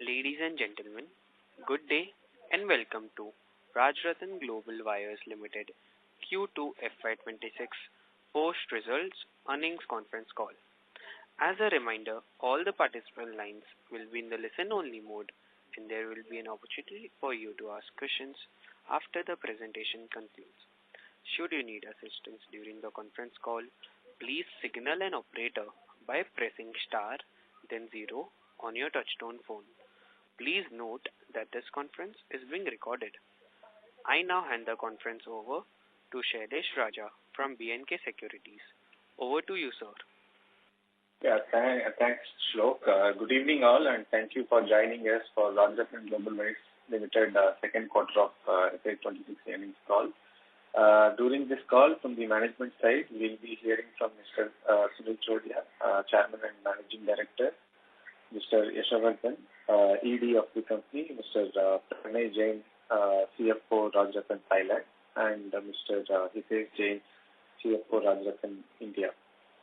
Ladies and gentlemen, good day and welcome to Rajratan Global Wires Limited Q2 FY2026 post-results earnings conference call. As a reminder, all the participant lines will be in the listen-only mode and there will be an opportunity for you to ask questions after the presentation concludes. Should you need assistance during the conference call, please signal an operator by pressing star then 0 on your touchtone phone. Please note that this conference is being recorded. I now hand the conference over to Shailesh Raja from B&K Securities. Over to you, sir. Yeah, thanks, Shlok. Good evening, all, and thank you for joining us for Rajratan Global Wires Limited second quarter of FY2026 earnings call. During this call, from the management side, we'll be hearing from Mr. Sunil Chodia, Chairman and Managing Director, Mr. Rajratan, ED of the company, Mr. Pranay Jain, CFO Rajratan Thailand, and Mr. Hitesh Jain, CFO Rajratan India.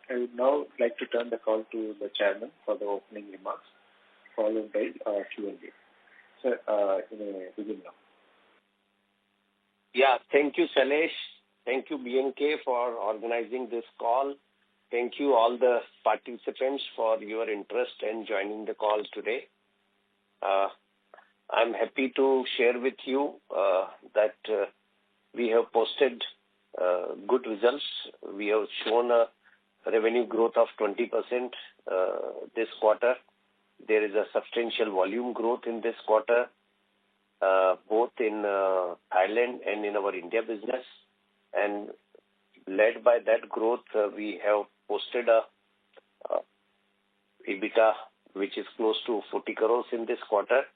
I would now like to turn the call to the chairman for the opening remarks, followed by Q&A. Sir, you may begin now. Yeah, thank you, Shailesh. Thank you, B&K, for organizing this call. Thank you, all the participants, for your interest in joining the call today. I'm happy to share with you that we have posted good results. We have shown a revenue growth of 20% this quarter. There is a substantial volume growth in this quarter, both in Thailand and in our India business. And led by that growth, we have posted a EBITDA which is close to 40 crores in this quarter,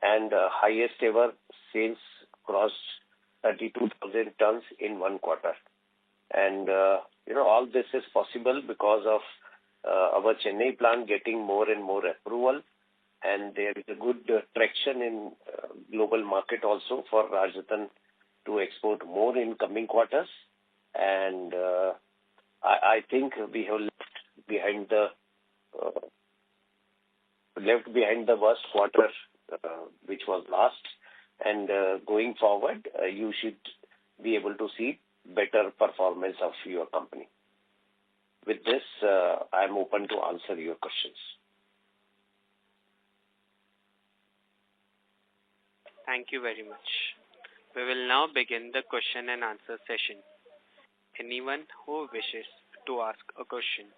and highest ever sales crossed 32,000 tons in one quarter. And all this is possible because of our Chennai plant getting more and more approval, and there is a good traction in global market also for Rajratan to export more in coming quarters. And I think we have left behind the worst quarter, which was last, and going forward, you should be able to see better performance of your company. With this, I am open to answer your questions. Thank you very much. We will now begin the question and answer session. Anyone who wishes to ask a question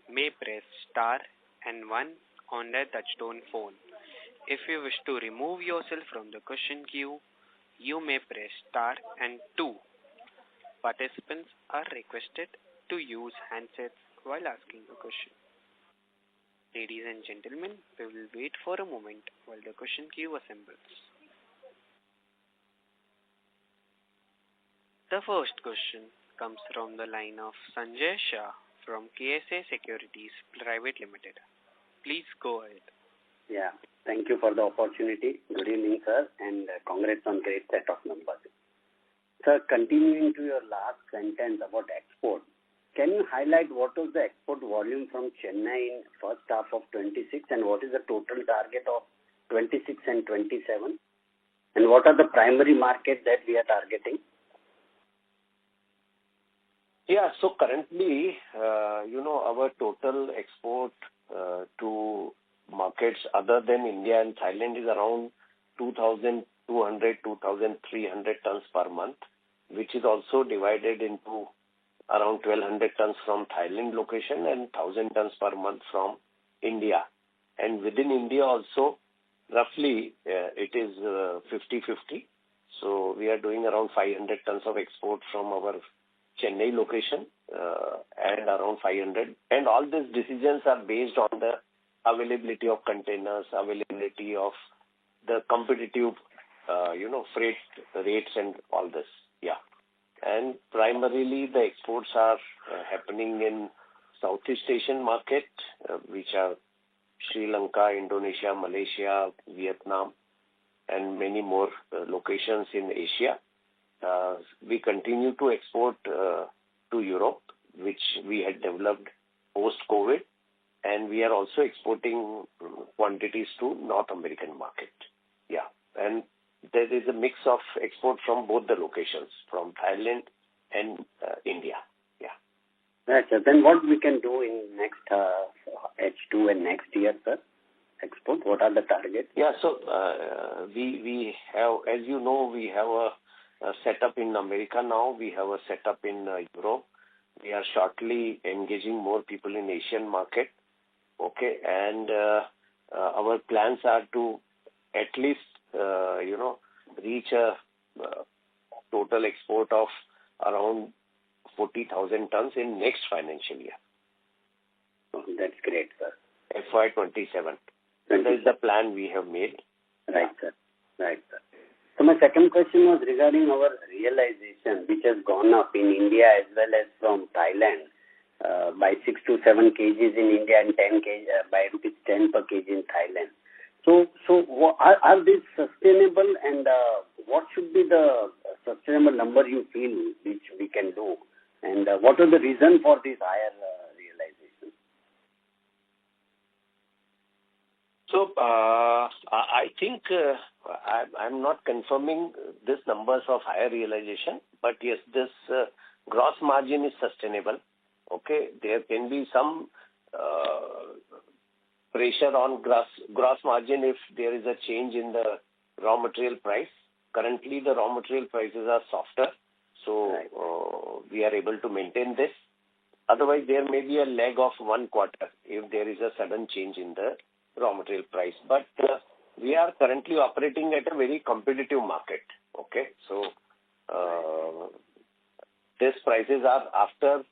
may press star and 1 on their touchtone phone. If you wish to remove yourself from the question queue, you may press star and 2. Participants are requested to use handsets while asking a question. Ladies and gentlemen, we will wait for a moment while the question queue assembles. The first question comes from the line of Sanjay Shah from KSA Securities Private Limited. Please go ahead. Yeah, thank you for the opportunity. Good evening, sir, and congrats on great set of numbers. Sir, continuing to your last sentence about export, can you highlight what was the export volume from Chennai in first half of 26 and what is the total target of 26 and 27? And what are the primary markets that we are targeting? Yeah, so currently, our total export to markets other than India and Thailand is around 2,200, 2,300 tons per month, which is also divided into around 1,200 tons from Thailand location and 1,000 tons per month from India. And within India also, roughly, it is 50-50. So we are doing around 500 tons of export from our Chennai location and around 500. And all these decisions are based on the availability of containers, availability of the competitive, freight rates and all this. Yeah. And primarily the exports are happening in Southeast Asian market, which are Sri Lanka, Indonesia, Malaysia, Vietnam, and many more locations in Asia. We continue to export to Europe, which we had developed post-COVID, and we are also exporting quantities to North American market. Yeah, and there is a mix of export from both the locations, from Thailand and India. Yeah. Right, sir. Then what we can do in next H2 and next year, sir? Export, what are the targets? Yeah, so we have, as you know, we have a setup in America now. We have a setup in Europe. We are shortly engaging more people in Asian market. Okay, and our plans are to at least, reach a total export of around 40,000 tons in next financial year. Oh, that's great, sir. FY27. That is the plan we have made. Right, sir. Right, sir. So my second question was regarding our realization, which has gone up in India as well as from Thailand by 6 to 7 kgs in India and 10 kg by rupees 10 per kg in Thailand. So are these sustainable, and what should be the sustainable number you feel which we can do, and what are the reason for this higher realization? So I think I'm not confirming these numbers of higher realization, but yes, this gross margin is sustainable. Okay, there can be some pressure on gross margin if there is a change in the raw material price. Currently, the raw material prices are softer, so we are able to maintain this. Otherwise, there may be a lag of 1 quarter if there is a sudden change in the raw material price. But we are currently operating at a very competitive market. Okay, so these prices are after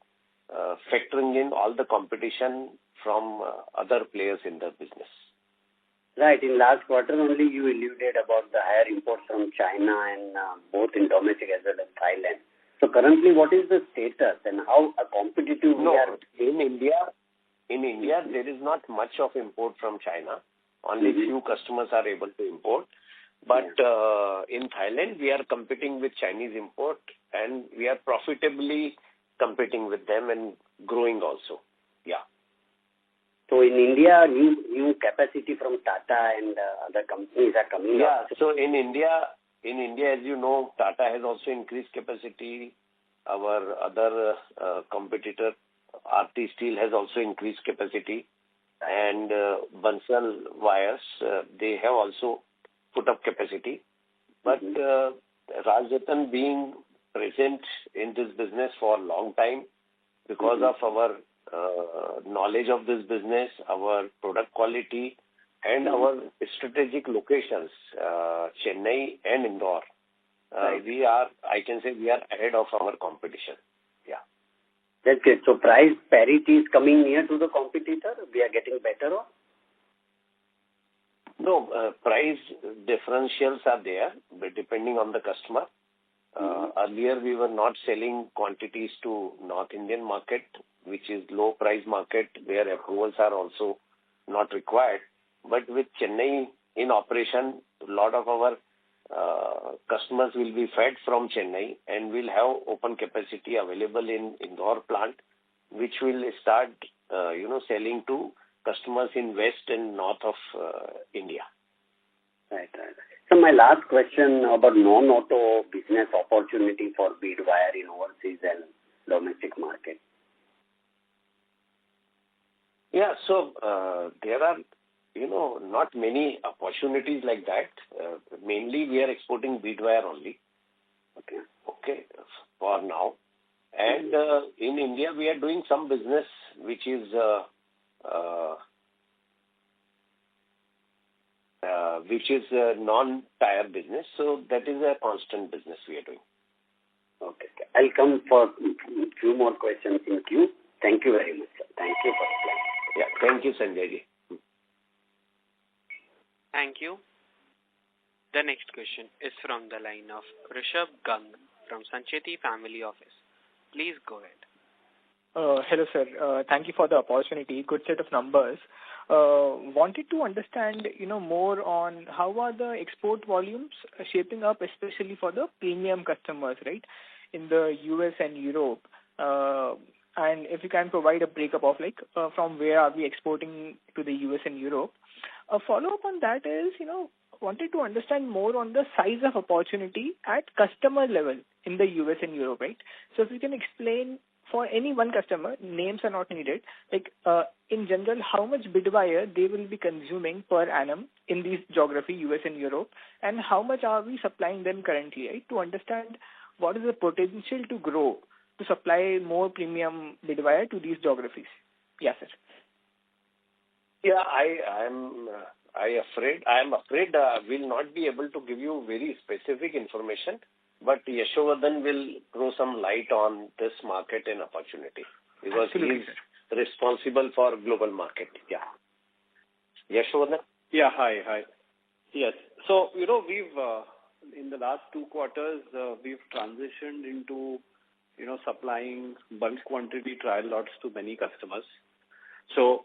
factoring in all the competition from other players in the business. Right. In last quarter only you alluded about the higher imports from China and both in domestic as well as Thailand. So currently what is the status and how competitive we are? In India there is not much of import from China. Only few customers are able to import. But in Thailand we are competing with Chinese import, and we are profitably competing with them and growing also. Yeah. So in India, new capacity from Tata and other companies are coming up. Yeah. So in India, as you know, Tata has also increased capacity. Our other competitor, RT Steel, has also increased capacity, and Bansal Wires, they have also put up capacity. But Rajratan, being present in this business for a long time, because of our knowledge of this business, our product quality, and our strategic locations, Chennai and Indore, I can say we are ahead of our competition. Yeah. That's good. So price parity is coming near to the competitor? We are getting better off? No, price differentials are there, but depending on the customer. Earlier, we were not selling quantities to North Indian market, which is low price market where approvals are also not required. But with Chennai in operation, a lot of our customers will be fed from Chennai, and we'll have open capacity available in Indore plant, which will start, selling to customers in west and north of India. Right. So my last question about non-auto business opportunity for bead wire in overseas and domestic market. Yeah, so there are, not many opportunities like that. Mainly we are exporting bead wire only. Okay, for now. And in India we are doing some business which is non-tire business. So that is a constant business we are doing. Okay. I'll come for a few more questions in queue. Thank you very much, sir. Thank you for the plan. Yeah, thank you, Sanjay ji. Thank you. The next question is from the line of Rishabh Gang from Sancheti Family Office. Please go ahead. Hello, sir. Thank you for the opportunity. Good set of numbers. Wanted to understand, more on how are the export volumes shaping up, especially for the premium customers, right, in the US and Europe. and if you can provide a breakup of from where are we exporting to the US and Europe. A follow-up on that is, wanted to understand more on the size of opportunity at customer level in the US and Europe, right? So if you can explain for any one customer, names are not needed, in general, how much bid wire they will be consuming per annum in these geography, US and Europe, and how much are we supplying them currently, right? To understand what is the potential to grow to supply more premium bid wire to these geographies. Yes, sir. Yeah, I am afraid will not be able to give you very specific information, but Yashovardhan will throw some light on this market and opportunity because he is responsible for global market. Yeah. Yashovardhan? Yeah, hi. Yes. So, we've, in the last 2 quarters, we've transitioned into, supplying bulk quantity trial lots to many customers. So,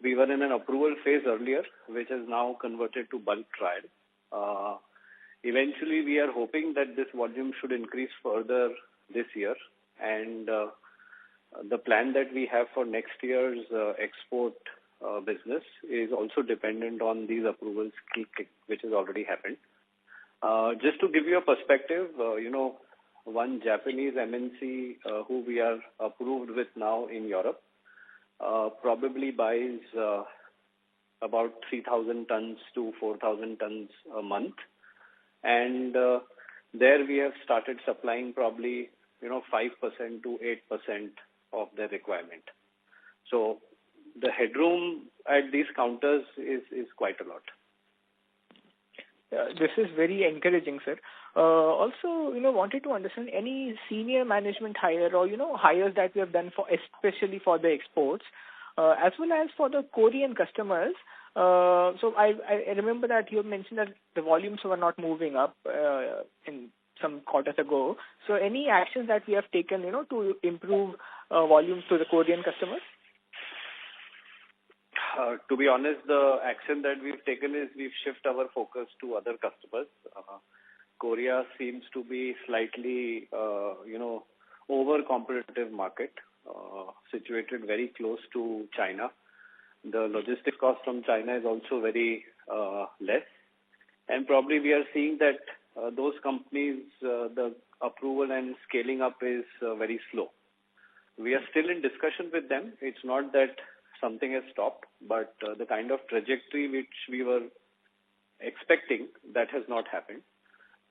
we were in an approval phase earlier, which has now converted to bulk trial. Eventually, we are hoping that this volume should increase further this year. And the plan that we have for next year's export business is also dependent on these approvals, which has already happened. Just to give you a perspective, one Japanese MNC who we are approved with now in Europe probably buys about 3,000 tons to 4,000 tons a month. And there we have started supplying probably, 5% to 8% of their requirement. So the headroom at these counters is quite a lot. This is very encouraging, sir. Also, wanted to understand any senior management hire or, hires that we have done especially for the exports, as well as for the Korean customers. So I remember that you mentioned that the volumes were not moving up in some quarters ago. So any actions that we have taken, to improve volumes to the Korean customers? To be honest, the action that we've taken is we've shifted our focus to other customers. Korea seems to be slightly, over-competitive market, situated very close to China. The logistic cost from China is also very less. And probably we are seeing that those companies, the approval and scaling up is very slow. We are still in discussion with them. It's not that something has stopped, but the kind of trajectory which we were expecting, that has not happened.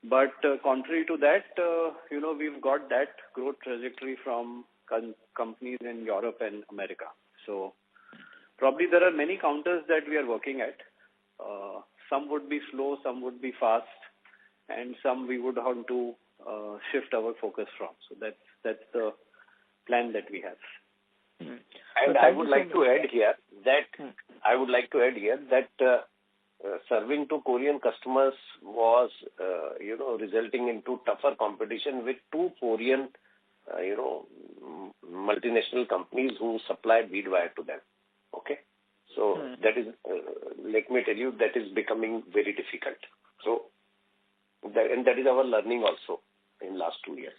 But contrary to that, we've got that growth trajectory from companies in Europe and America. So probably there are many counters that we are working at. Some would be slow, some would be fast, and some we would want to shift our focus from. So that's the plan that we have. Mm-hmm. And I would like to add here that serving to Korean customers was, resulting into tougher competition with 2 Korean, multinational companies who supply bead wire to them. Okay, so that is, let me tell you, that is becoming very difficult. So, that is our learning also in last 2 years.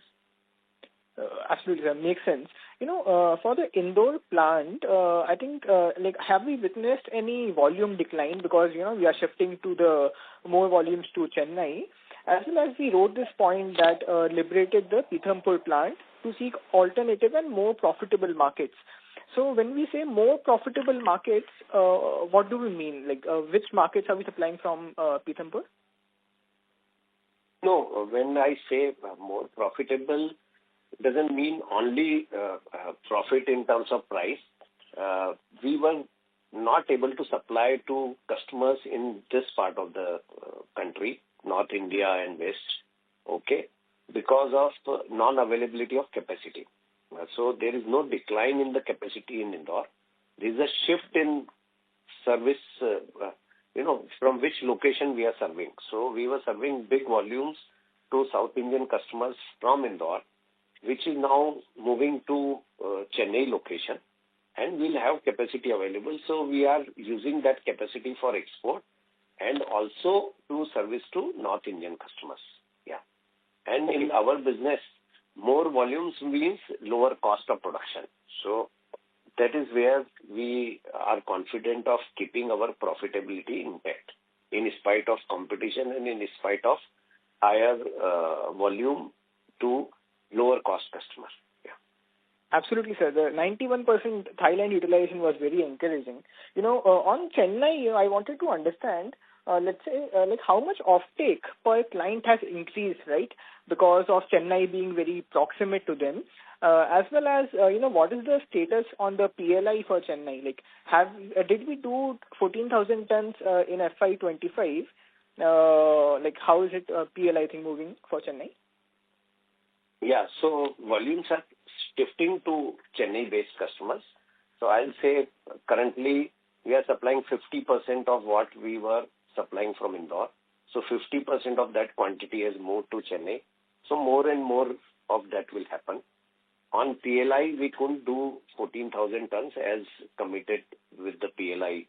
Absolutely, that makes sense. For the Indore plant, I think, have we witnessed any volume decline because, we are shifting to the more volumes to Chennai, as well as we wrote this point that liberated the Pithampur plant to seek alternative and more profitable markets. So when we say more profitable markets, what do we mean? Which markets are we supplying from Pithampur? No, when I say more profitable, it doesn't mean only profit in terms of price. We were not able to supply to customers in this part of the country, North India and West, okay, because of non-availability of capacity. So there is no decline in the capacity in Indore. There is a shift in service, from which location we are serving. So we were serving big volumes to South Indian customers from Indore, which is now moving to Chennai location, and we'll have capacity available. So we are using that capacity for export and also to service to North Indian customers. Yeah. And in our business, more volumes means lower cost of production. So that is where we are confident of keeping our profitability intact in spite of competition and in spite of higher volume to lower cost customers. Yeah. Absolutely, sir. The 91% Thailand utilization was very encouraging. On Chennai, I wanted to understand, let's say, like how much offtake per client has increased, right? Because of Chennai being very proximate to them, as well as, what is the status on the PLI for Chennai? Like, did we do 14,000 tons in FY25? Like, how is it PLI thing moving for Chennai? Yeah, so volumes are shifting to Chennai-based customers. So I'll say currently we are supplying 50% of what we were supplying from Indore. So 50% of that quantity has moved to Chennai. So more and more of that will happen. On PLI, we couldn't do 14,000 tons as committed with the PLI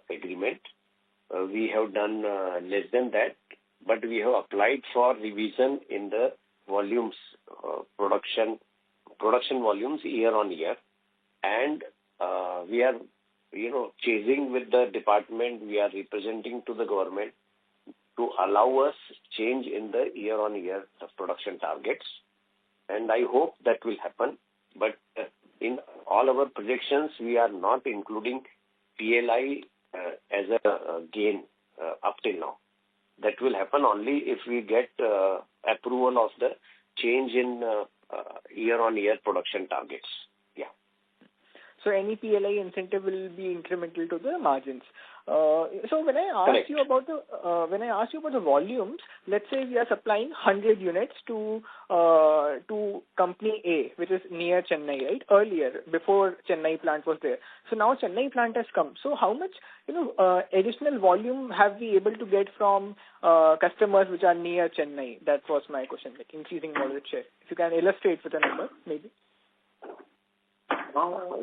agreement. We have done less than that, but we have applied for revision in the volumes, production volumes year on year. And we are, chasing with the department, we are representing to the government to allow us change in the year on year production targets. And I hope that will happen. But in all our projections, we are not including PLI as a gain up till now. That will happen only if we get approval of the change in year-on-year production targets. Yeah. So any PLI incentive will be incremental to the margins. So when I asked you about the volumes, let's say we are supplying 100 units to company A, which is near Chennai, right? Earlier, before Chennai plant was there. So now Chennai plant has come. So how much additional volume have we able to get from customers which are near Chennai? That was my question, like increasing wallet share. If you can illustrate with a number, maybe.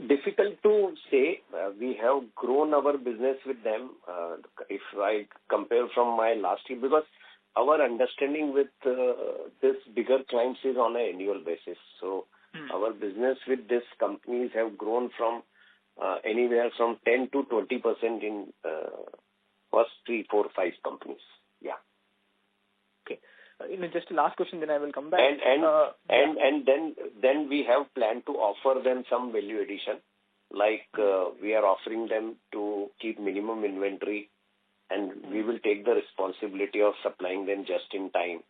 Difficult to say. We have grown our business with them. If I compare from my last year, because our understanding with this bigger clients is on an annual basis. So our business with these companies have grown from anywhere from 10 to 20% in first 3, 4, 5 companies. Yeah. Okay. Just the last question, then I will come back. And then we have planned to offer them some value addition, like we are offering them to keep minimum inventory, and we will take the responsibility of supplying them just in time,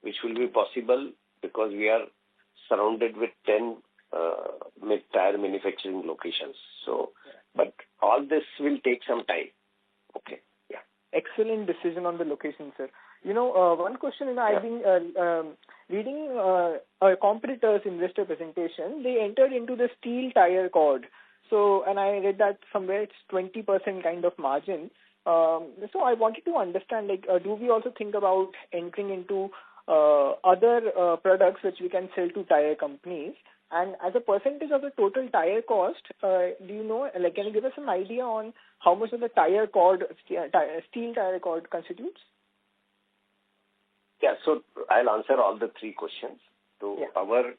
which will be possible because we are surrounded with 10 tire manufacturing locations. So, but all this will take some time. Okay. Yeah. Excellent decision on the location, sir. One question, I've been reading a competitor's investor presentation. They entered into the steel tire cord. So, and I read that somewhere it's 20% kind of margin. So I wanted to understand, like, do we also think about entering into other products which we can sell to tire companies? And as a percentage of the total tire cost, do you know, like, can you give us an idea on how much of the tire cord, steel tire cord constitutes? Yeah, so I'll answer all the 3 questions. So our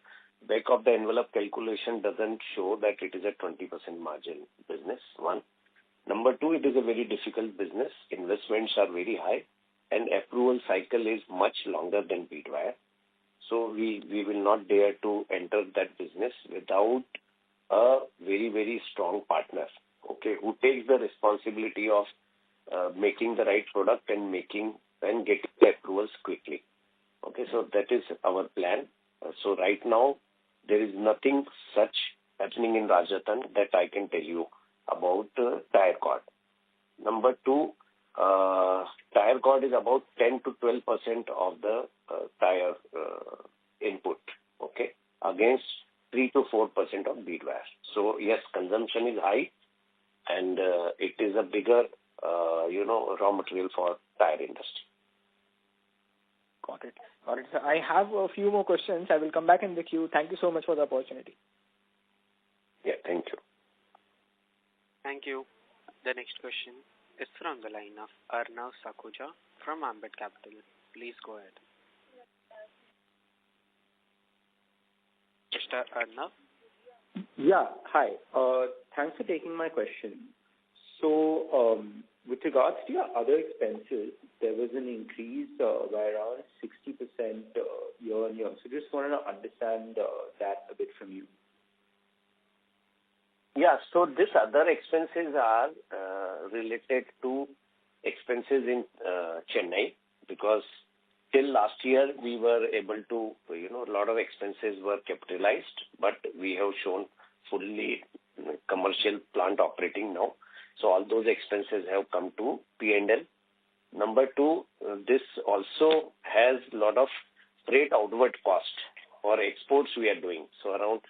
back of the envelope calculation doesn't show that it is a 20% margin business, one. Number 2, it is a very difficult business. Investments are very high and approval cycle is much longer than bead wire. So we will not dare to enter that business without a very, very strong partner, okay, who takes the responsibility of making the right product and getting the approvals quickly. Okay, so that is our plan. So right now, there is nothing such happening in Rajratan that I can tell you about tire cord. Number 2, tire cord is about 10 to 12% of the tire input, okay, against 3 to 4% of bead wire. So yes, consumption is high, and it is a bigger, raw material for tire industry. Got it. So I have a few more questions. I will come back in the queue. Thank you so much for the opportunity. Yeah, thank you. Thank you. The next question is from the line of Arnav Sakhuja from Ambit Capital. Please go ahead. Mr. Arnav. Yeah. Hi. Thanks for taking my question. So, with regards to your other expenses, there was an increase by around 60% year-on-year. So just wanted to understand that a bit from you. Yeah. So this other expenses are related to expenses in Chennai, because till last year we were able to, a lot of expenses were capitalized, but we have shown fully commercial plant operating now. So all those expenses have come to P&L. Number two, this also has a lot of freight outward cost for exports we are doing. So around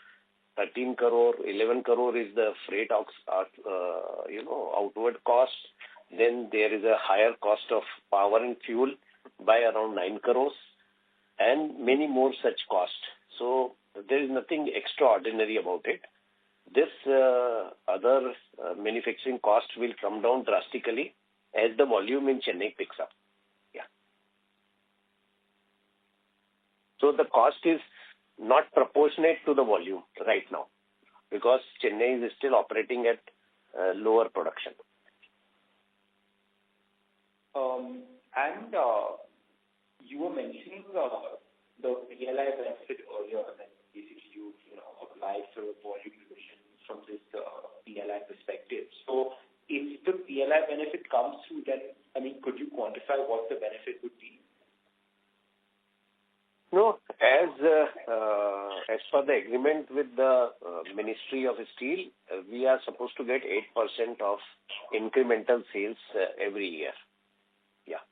13 crore, 11 crore is the freight outward cost. Then there is a higher cost of power and fuel by around 9 crores and many more such costs. So there is nothing extraordinary about it. This other manufacturing cost will come down drastically as the volume in Chennai picks up. Yeah. So the cost is not proportionate to the volume right now, because Chennai is still operating at lower production. And you were mentioning the PLI benefit earlier, that basically you apply for a volume revision from this PLI perspective. So if the PLI benefit comes through, then, could you quantify what the benefit would be? No, as per the agreement with the Ministry of Steel, we are supposed to get 8% of incremental sales every year. Yeah.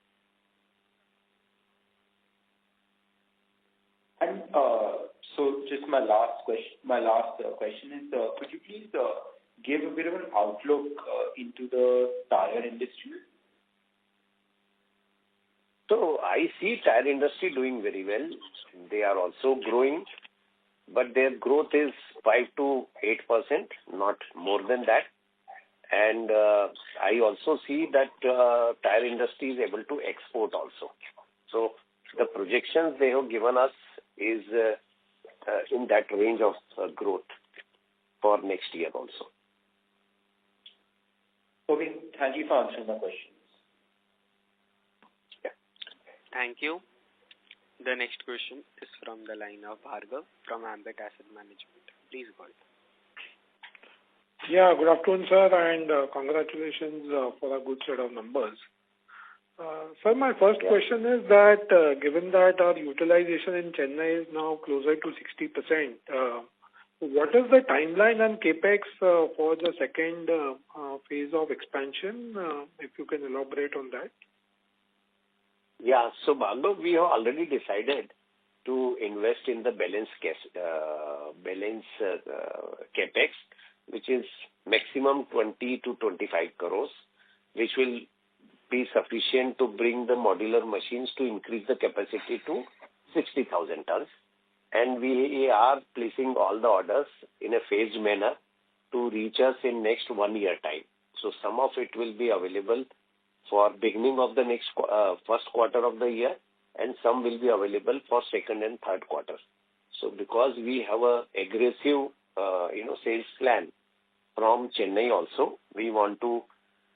And so just my last question is, could you please give a bit of an outlook into the tire industry? So I see tire industry doing very well. They are also growing, but their growth is 5 to 8%, not more than that. And I also see that tire industry is able to export also. So the projections they have given us is in that range of growth for next year also. Okay, thank you for answering my questions. Thank you. The next question is from the line of Bhargav from Ambit Asset Management. Please go ahead. Yeah, good afternoon, sir, and congratulations for a good set of numbers. Sir, my first question is that given that our utilization in Chennai is now closer to 60%, what is the timeline and capex for the second phase of expansion? If you can elaborate on that. Yeah, so Bhargav, we have already decided to invest in the balance capex, which is maximum 20 to 25 crores, which will be sufficient to bring the modular machines to increase the capacity to 60,000 tons. And we are placing all the orders in a phased manner to reach us in next 1 year time. So some of it will be available for beginning of the next first quarter of the year, and some will be available for second and third quarter. So because we have a aggressive sales plan from Chennai also, we want to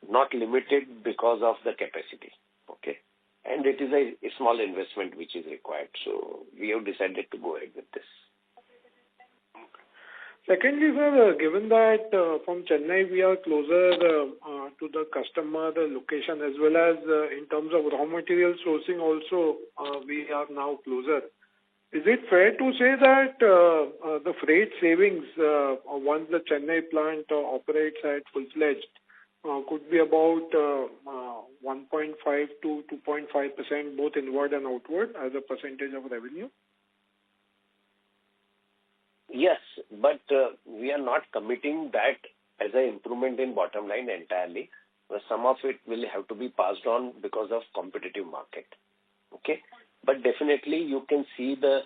not limit it because of the capacity. Okay, and it is a small investment which is required. So we have decided to go ahead with this. Secondly, sir, given that from Chennai we are closer to the customer, the location, as well as in terms of raw material sourcing also, we are now closer. Is it fair to say that the freight savings, once the Chennai plant operates at full-fledged, could be about 1.5 to 2.5% both inward and outward as a percentage of revenue? Yes, but we are not committing that as an improvement in bottom line entirely. Some of it will have to be passed on because of competitive market. Okay, but definitely you can see the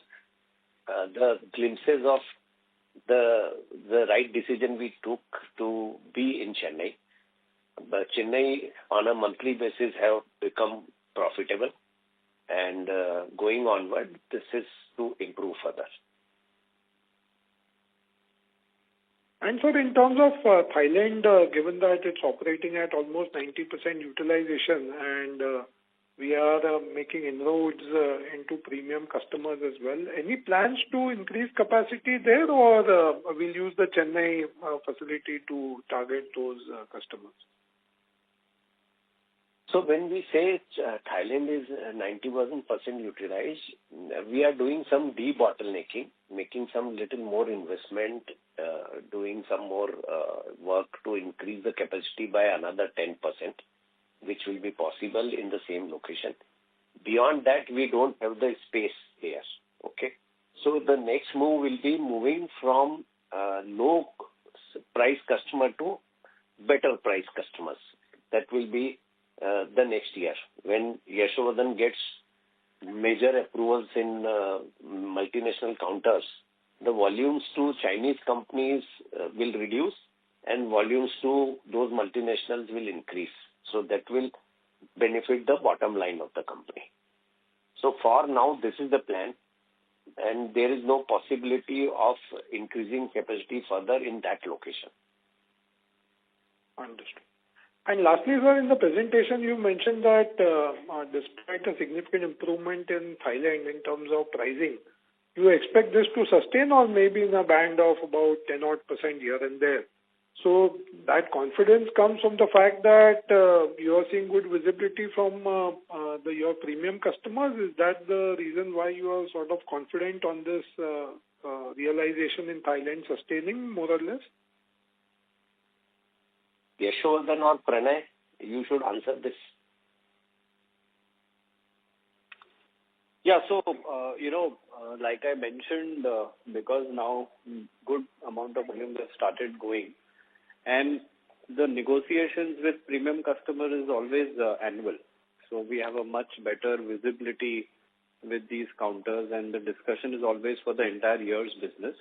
glimpses of the right decision we took to be in Chennai. But Chennai on a monthly basis have become profitable, and going onward, this is to improve further. And sir, in terms of Thailand, given that it's operating at almost 90% utilization and we are making inroads into premium customers as well, any plans to increase capacity there, or we'll use the Chennai facility to target those customers? So when we say Thailand is 91% utilized, we are doing some debottlenecking, making some little more investment, doing some more work to increase the capacity by another 10%, which will be possible in the same location. Beyond that, we don't have the space there. Okay. So the next move will be moving from low price customer to better price customers. That will be the next year when Yashovardhan gets major approvals in multinational counters. The volumes to Chinese companies will reduce and volumes to those multinationals will increase. So that will benefit the bottom line of the company. So for now, this is the plan, and there is no possibility of increasing capacity further in that location. Understood. And lastly, sir, in the presentation, you mentioned that despite a significant improvement in Thailand in terms of pricing, you expect this to sustain or maybe in a band of about 10% here and there. So that confidence comes from the fact that you are seeing good visibility from your premium customers. Is that the reason why you are sort of confident on this realization in Thailand sustaining more or less? Yashovardhan or Pranay, you should answer this. Yeah, so, like I mentioned, because now good amount of volumes have started going, and the negotiations with premium customers is always annual. So we have a much better visibility with these counters, and the discussion is always for the entire year's business,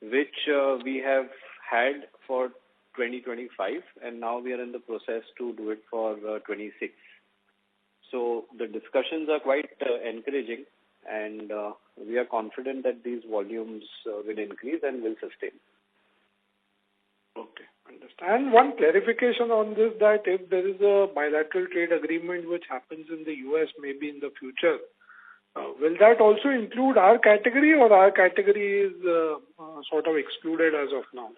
which we have had for 2025, and now we are in the process to do it for 26. So the discussions are quite encouraging, and we are confident that these volumes will increase and will sustain. Okay, understand. And one clarification on this, that if there is a bilateral trade agreement which happens in the US maybe in the future, will that also include our category, or our category is sort of excluded as of now?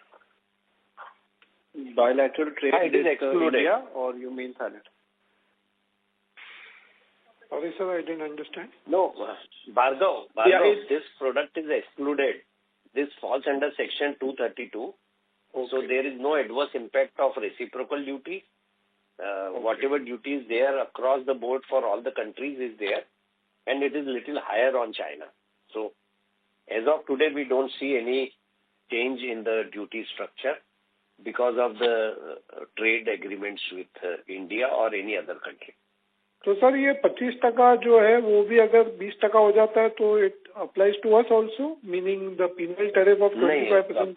Bilateral trade it is excluded. India, or you mean Thailand? Sorry, sir, I didn't understand. No, Bhargav, this product is excluded. This falls under Section 232. Okay. So there is no adverse impact of reciprocal duty. Whatever duty is there across the board for all the countries is there, and it is little higher on China. So as of today, we don't see any change in the duty structure because of the trade agreements with India or any other country. तो sir ये 25% जो है वो भी अगर 20% हो जाता है तो it applies to us also, meaning the penal tariff of 25%.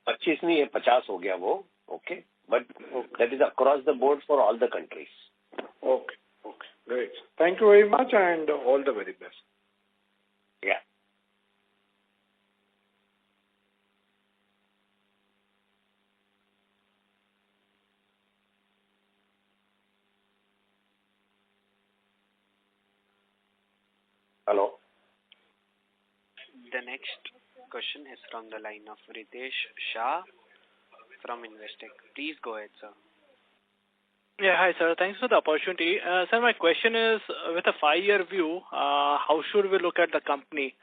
25 नहीं है, 50 हो गया वो. Okay, but that is across the board for all the countries. Okay, great. Thank you very much and all the very best. Yeah. Hello. The next question is from the line of Ritesh Shah from Investec. Please go ahead, sir. Yeah, hi, sir. Thanks for the opportunity. Sir, my question is, with a 5-year view, how should we look at the company?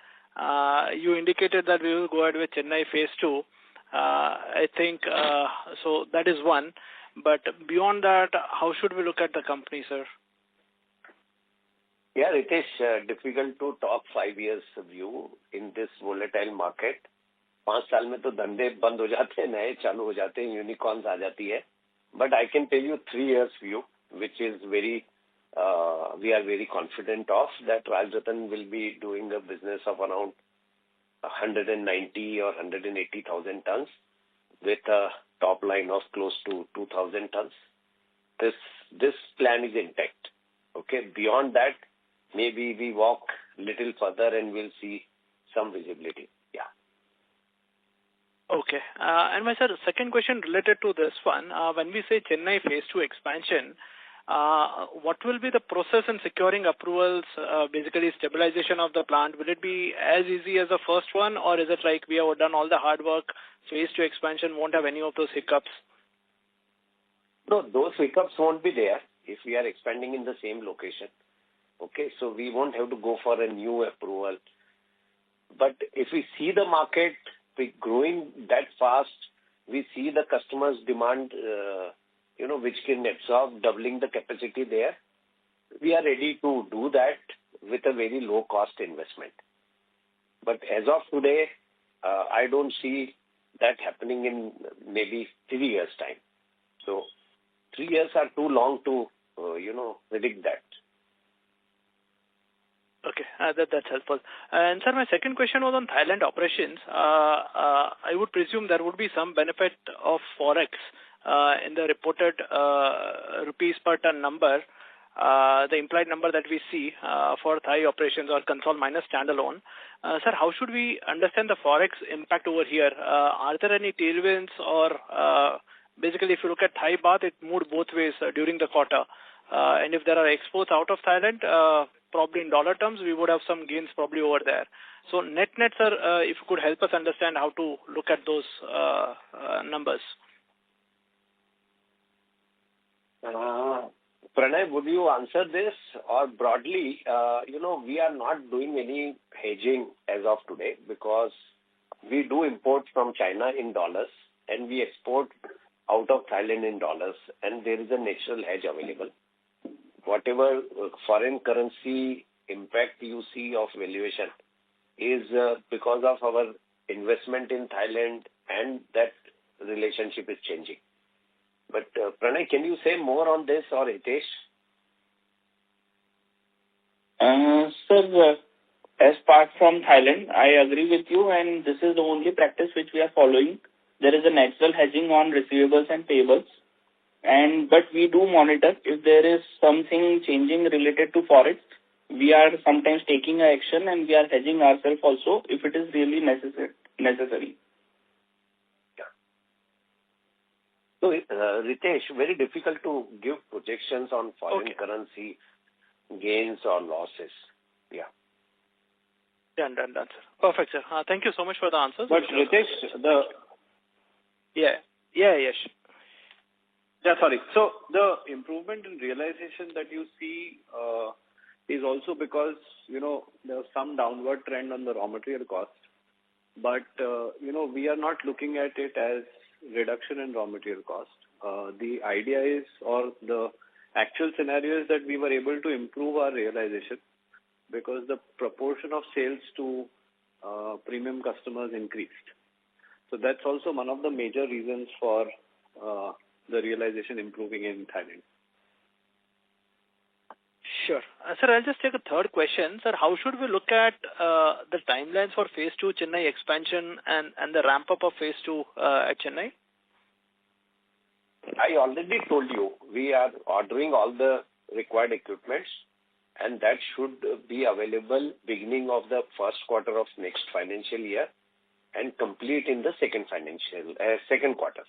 You indicated that we will go ahead with Chennai Phase 2. I think, so that is one. But beyond that, how should we look at the company, sir? Yeah, it is difficult to talk 5 years view in this volatile market. 5 साल में तो धंधे बंद हो जाते हैं, नए चालू हो जाते हैं, यूनिकॉर्न्स आ जाती है. But I can tell you 3 years view, which is very, we are very confident of, that Rajratan will be doing a business of around 190 or 180,000 tons with a top line of close to 2,000 tons. This plan is intact. Okay, beyond that, maybe we walk little further and we'll see some visibility. Yeah. Okay. And my second question related to this one, when we say Chennai phase 2 expansion, what will be the process in securing approvals, basically stabilization of the plant? Will it be as easy as the first one, or is it like we have done all the hard work, phase 2 expansion won't have any of those hiccups? No, those hiccups won't be there if we are expanding in the same location. Okay, so we won't have to go for a new approval. But if we see the market growing that fast, we see the customers' demand, which can absorb doubling the capacity there, we are ready to do that with a very low cost investment. But as of today, I don't see that happening in maybe 3 years' time. So 3 years are too long to, predict that. Okay, that's helpful. And sir, my second question was on Thailand operations. I would presume there would be some benefit of forex in the reported rupees per ton number, the implied number that we see for Thai operations or Concall minus standalone. Sir, how should we understand the forex impact over here? Are there any tailwinds, or basically if you look at Thai baht, it moved both ways during the quarter. And if there are exports out of Thailand, probably in dollar terms, we would have some gains probably over there. So net, sir, if you could help us understand how to look at those numbers. Pranay, would you answer this? Or broadly, we are not doing any hedging as of today because we do import from China in dollars and we export out of Thailand in dollars, and there is a natural hedge available. Whatever foreign currency impact you see of valuation is because of our investment in Thailand, and that relationship is changing. But Pranay, can you say more on this, or Hitesh? Sir, as part from Thailand, I agree with you, and this is the only practice which we are following. There is a natural hedging on receivables and payables. But we do monitor if there is something changing related to forex. We are sometimes taking action, and we are hedging ourselves also if it is really necessary. Yeah. So, Ritesh, very difficult to give projections on foreign currency gains or losses. Yeah. Done, sir. Perfect, sir. Thank you so much for the answers. But Ritesh, Yes. Yeah, sorry. So the improvement in realization that you see is also because, there was some downward trend on the raw material cost. But, we are not looking at it as reduction in raw material cost. The idea is, or the actual scenario is that we were able to improve our realization because the proportion of sales to premium customers increased. So that's also one of the major reasons for the realization improving in Thailand. Sure. Sir, I'll just take a third question. Sir, how should we look at the timelines for phase 2 Chennai expansion and the ramp up of phase 2 at Chennai? I already told you, we are ordering all the required equipments, and that should be available beginning of the first quarter of next financial year and complete in the second quarter.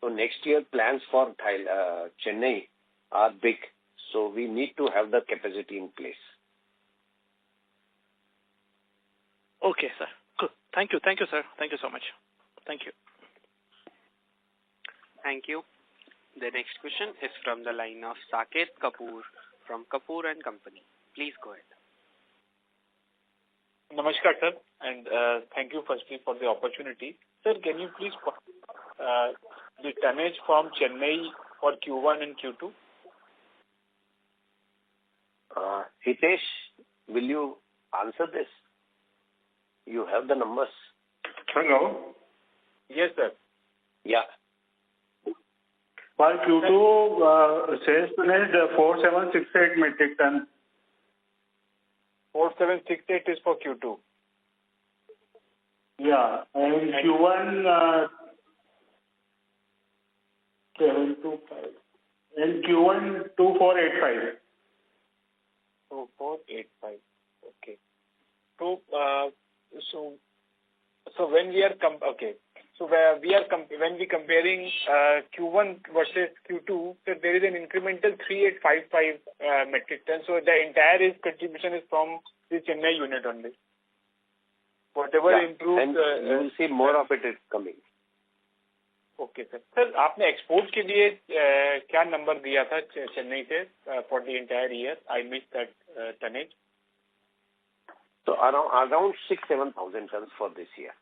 So next year plans for Chennai are big, so we need to have the capacity in place. Okay, sir. Good. Thank you, sir. Thank you so much. Thank you. Thank you. The next question is from the line of Saket Kapoor from Kapoor and Company. Please go ahead. Namaskar, sir, and thank you firstly for the opportunity. Sir, can you please the tonnage from Chennai for Q1 and Q2? Hitesh, will you answer this? You have the numbers. Hello? Yes, sir. Yeah. For Q2, sales tonnage 4768 metric ton. 4768 is for Q2. Yeah, and Q1 725. And Q1 2485. 2485. Okay. So when we are okay. So where we are when we comparing Q1 versus Q2, so there is an incremental 3855 metric tons. So the entire contribution is from the Chennai unit only. Whatever improved, and you will see more of it is coming. Okay, sir. Sir, आपने export के लिए क्या number दिया था चेन्नई से for the entire year? I missed that tonnage. So around 6,000-7,000 tons for this year.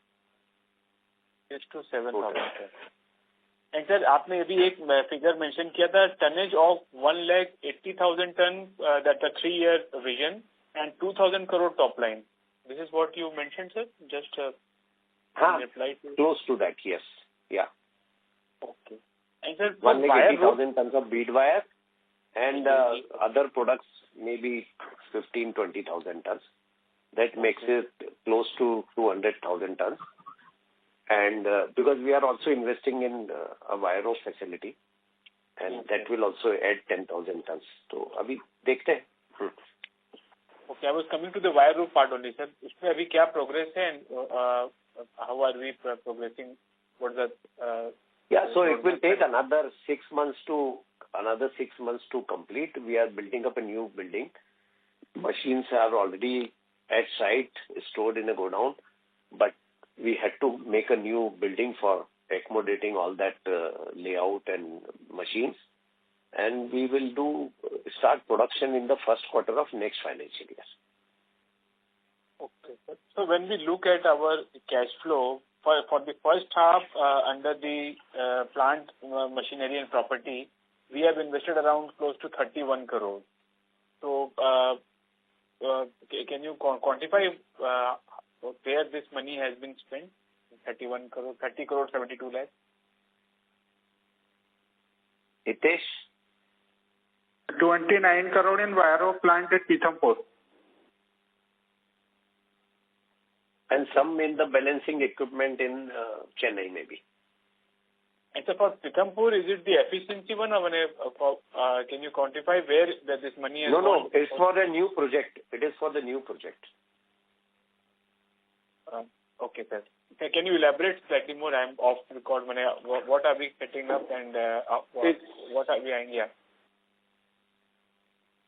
6 to 7,000 tons. And sir, आपने अभी एक figure mention किया था tonnage of 1,80,000 tons that the 3-year vision and 2,000 crore top line. This is what you mentioned, sir. Just reply to close to that. Yes. Yeah. Okay. And sir, 1,80,000 tons of bead wire and other products maybe 15,000-20,000 tons. That makes it close to 200,000 tons. And because we are also investing in a wire rope facility, and that will also add 10,000 tons. So, abhi dekhte hain. Okay, I was coming to the wire rope part only, sir. इसमें अभी क्या progress है and how are we progressing? What's the so it will take another 6 months to complete. We are building up a new building. Machines are already at site, stored in a godown, but we had to make a new building for accommodating all that layout and machines. And we will start production in the first quarter of next financial year. Okay. So when we look at our cash flow, for the first half under the plant, machinery and property, we have invested around close to 31 crore. So can you quantify where this money has been spent? 31 crore, 30 crore, 72 lakhs. Hitesh? 29 crore in wire rope plant at Pithampur. And some in the balancing equipment in Chennai maybe. And so for Pithampur, is it the efficiency one or can you quantify where this money has gone? No, it's for a new project. It is for the new project. Okay, sir. Can you elaborate slightly more? I'm off record. What are we setting up and what are we eyeing here?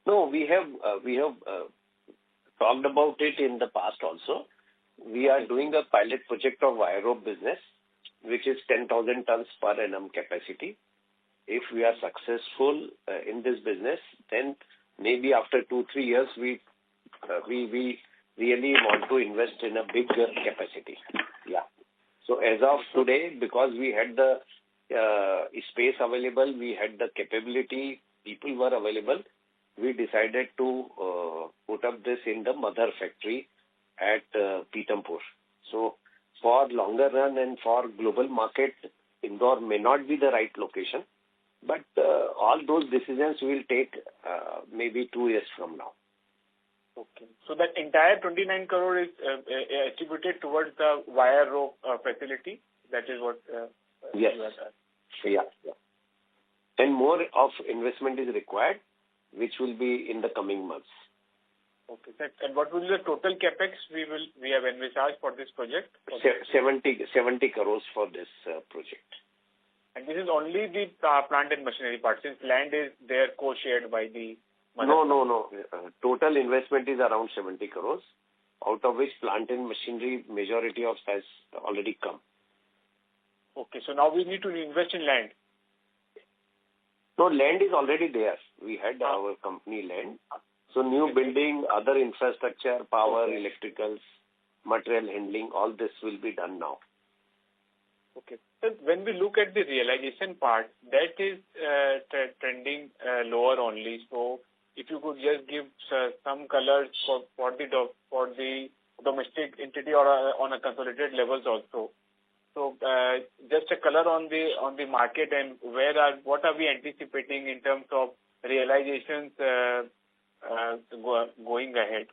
No, we have talked about it in the past also. We are doing a pilot project of wire rope business, which is 10,000 tons per annum capacity. If we are successful in this business, then maybe after 2-3 years, we really want to invest in a big capacity. Yeah. So as of today, because we had the space available, we had the capability, people were available, we decided to put up this in the mother factory at Pithampur. So for longer run and for global market, Indore may not be the right location, but all those decisions will take maybe 2 years from now. Okay. So that entire 29 crore is attributed towards the wire rope facility. That is what yes. Yeah. And more of investment is required, which will be in the coming months. Okay. And what will be the total capex we have envisaged for this project? 70 crores for this project. And this is only the plant and machinery part, since land is there co-shared by the mother. No. Total investment is around 70 crores, out of which plant and machinery majority of has already come. Okay, so now we need to invest in land. No, land is already there. We had our company land. So new building, other infrastructure, power, electricals, material handling, all this will be done now. Okay. So when we look at the realization part, that is trending lower only. So if you could just give some colors for the domestic entity or on a consolidated levels also. So just a color on the market and what are we anticipating in terms of realizations going ahead?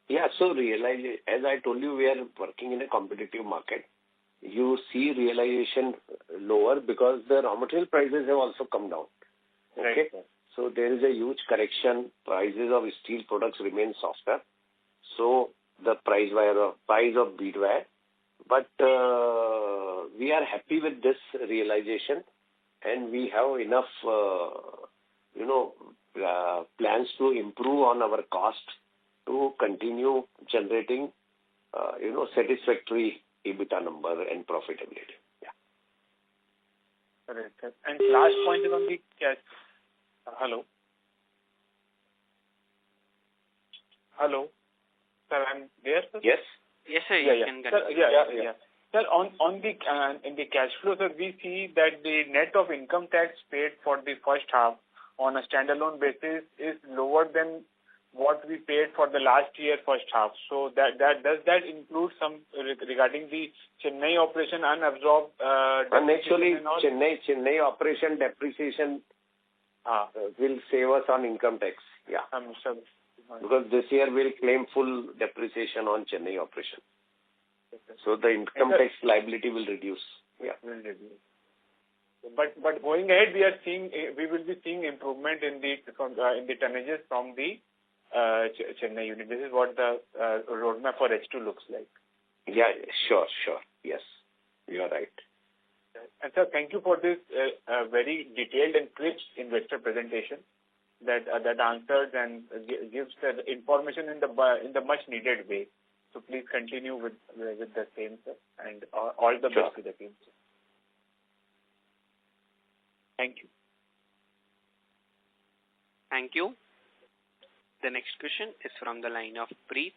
Yeah, so as I told you, we are working in a competitive market. You see realization lower because the raw material prices have also come down. Okay, right. So there is a huge correction. Prices of steel products remain softer. So the price of bead wire, But we are happy with this realization, and we have enough, plans to improve on our cost to continue generating, satisfactory EBITDA number and profitability. Yeah. Correct, sir. And last point is on the cash. Hello. Hello. Sir, I'm there, sir? Yes. Yes, sir. Yeah, You yeah. can Sir, continue. yeah. Sir, on the in the cash flow, sir, we see that the net of income tax paid for the first half on a standalone basis is lower than what we paid for the last year first half. So that does that include some regarding the Chennai operation unabsorbed? And actually, Chennai operation depreciation will save us on income tax. Yeah. Sir. Because this year we'll claim full depreciation on Chennai operation. So the income tax liability will reduce. Yeah. Will reduce. But going ahead, we will be seeing improvement in the tonnages from the Chennai unit. This is what the roadmap for H2 looks like. Yeah, sure. Yes, you are right. And sir, thank you for this very detailed and crisp investor presentation that answers and gives the information in the much needed way. So please continue with the same, sir, and all the best to the team, sir. Thank you. Thank you. The next question is from the line of Preet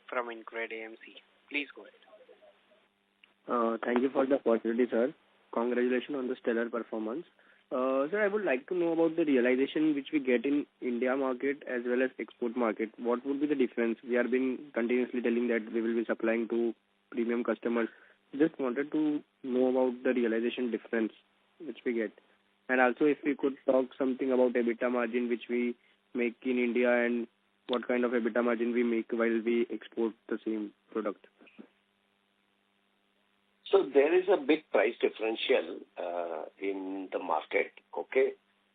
from InCred AMC. Please go ahead. Thank you for the opportunity, sir. Congratulations on the stellar performance. Sir, I would like to know about the realization which we get in India market as well as export market. What would be the difference? We have been continuously telling that we will be supplying to premium customers. Just wanted to know about the realization difference which we get. And also if we could talk something about EBITDA margin which we make in India and what kind of EBITDA margin we make while we export the same product. So there is a big price differential in the market. Okay,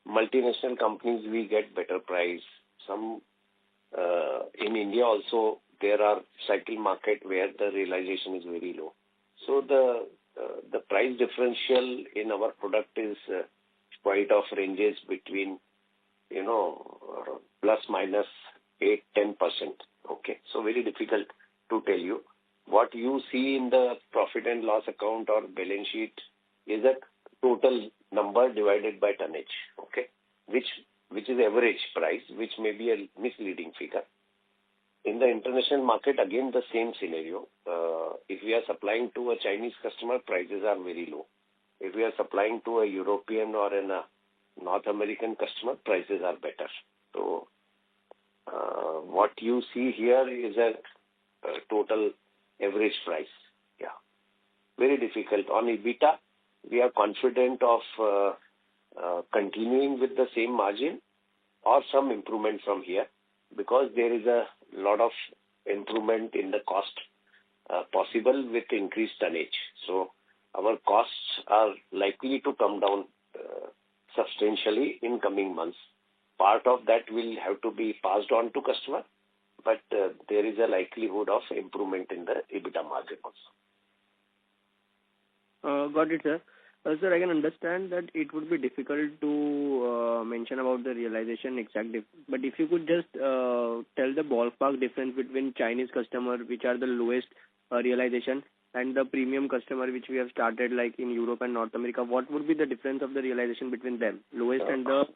multinational companies we get better price. Some in India also there are cycle market where the realization is very low. So the price differential in our product is quite of ranges between plus minus 8-10%. Okay, so very difficult to tell you. What you see in the profit and loss account or balance sheet is a total number divided by tonnage, okay, which is average price, which may be a misleading figure. In the international market, again the same scenario. If we are supplying to a Chinese customer, prices are very low. If we are supplying to a European or a North American customer, prices are better. So what you see here is a total average price. Yeah. Very difficult. On EBITDA, we are confident of continuing with the same margin or some improvement from here because there is a lot of improvement in the cost possible with increased tonnage. So our costs are likely to come down substantially in coming months. Part of that will have to be passed on to customer, but there is a likelihood of improvement in the EBITDA margin also. Got it, sir. Sir, I can understand that it would be difficult to mention about the realization exactly, but if you could just tell the ballpark difference between Chinese customer, which are the lowest realization, and the premium customer, which we have started like in Europe and North America, what would be the difference of the realization between them, lowest and the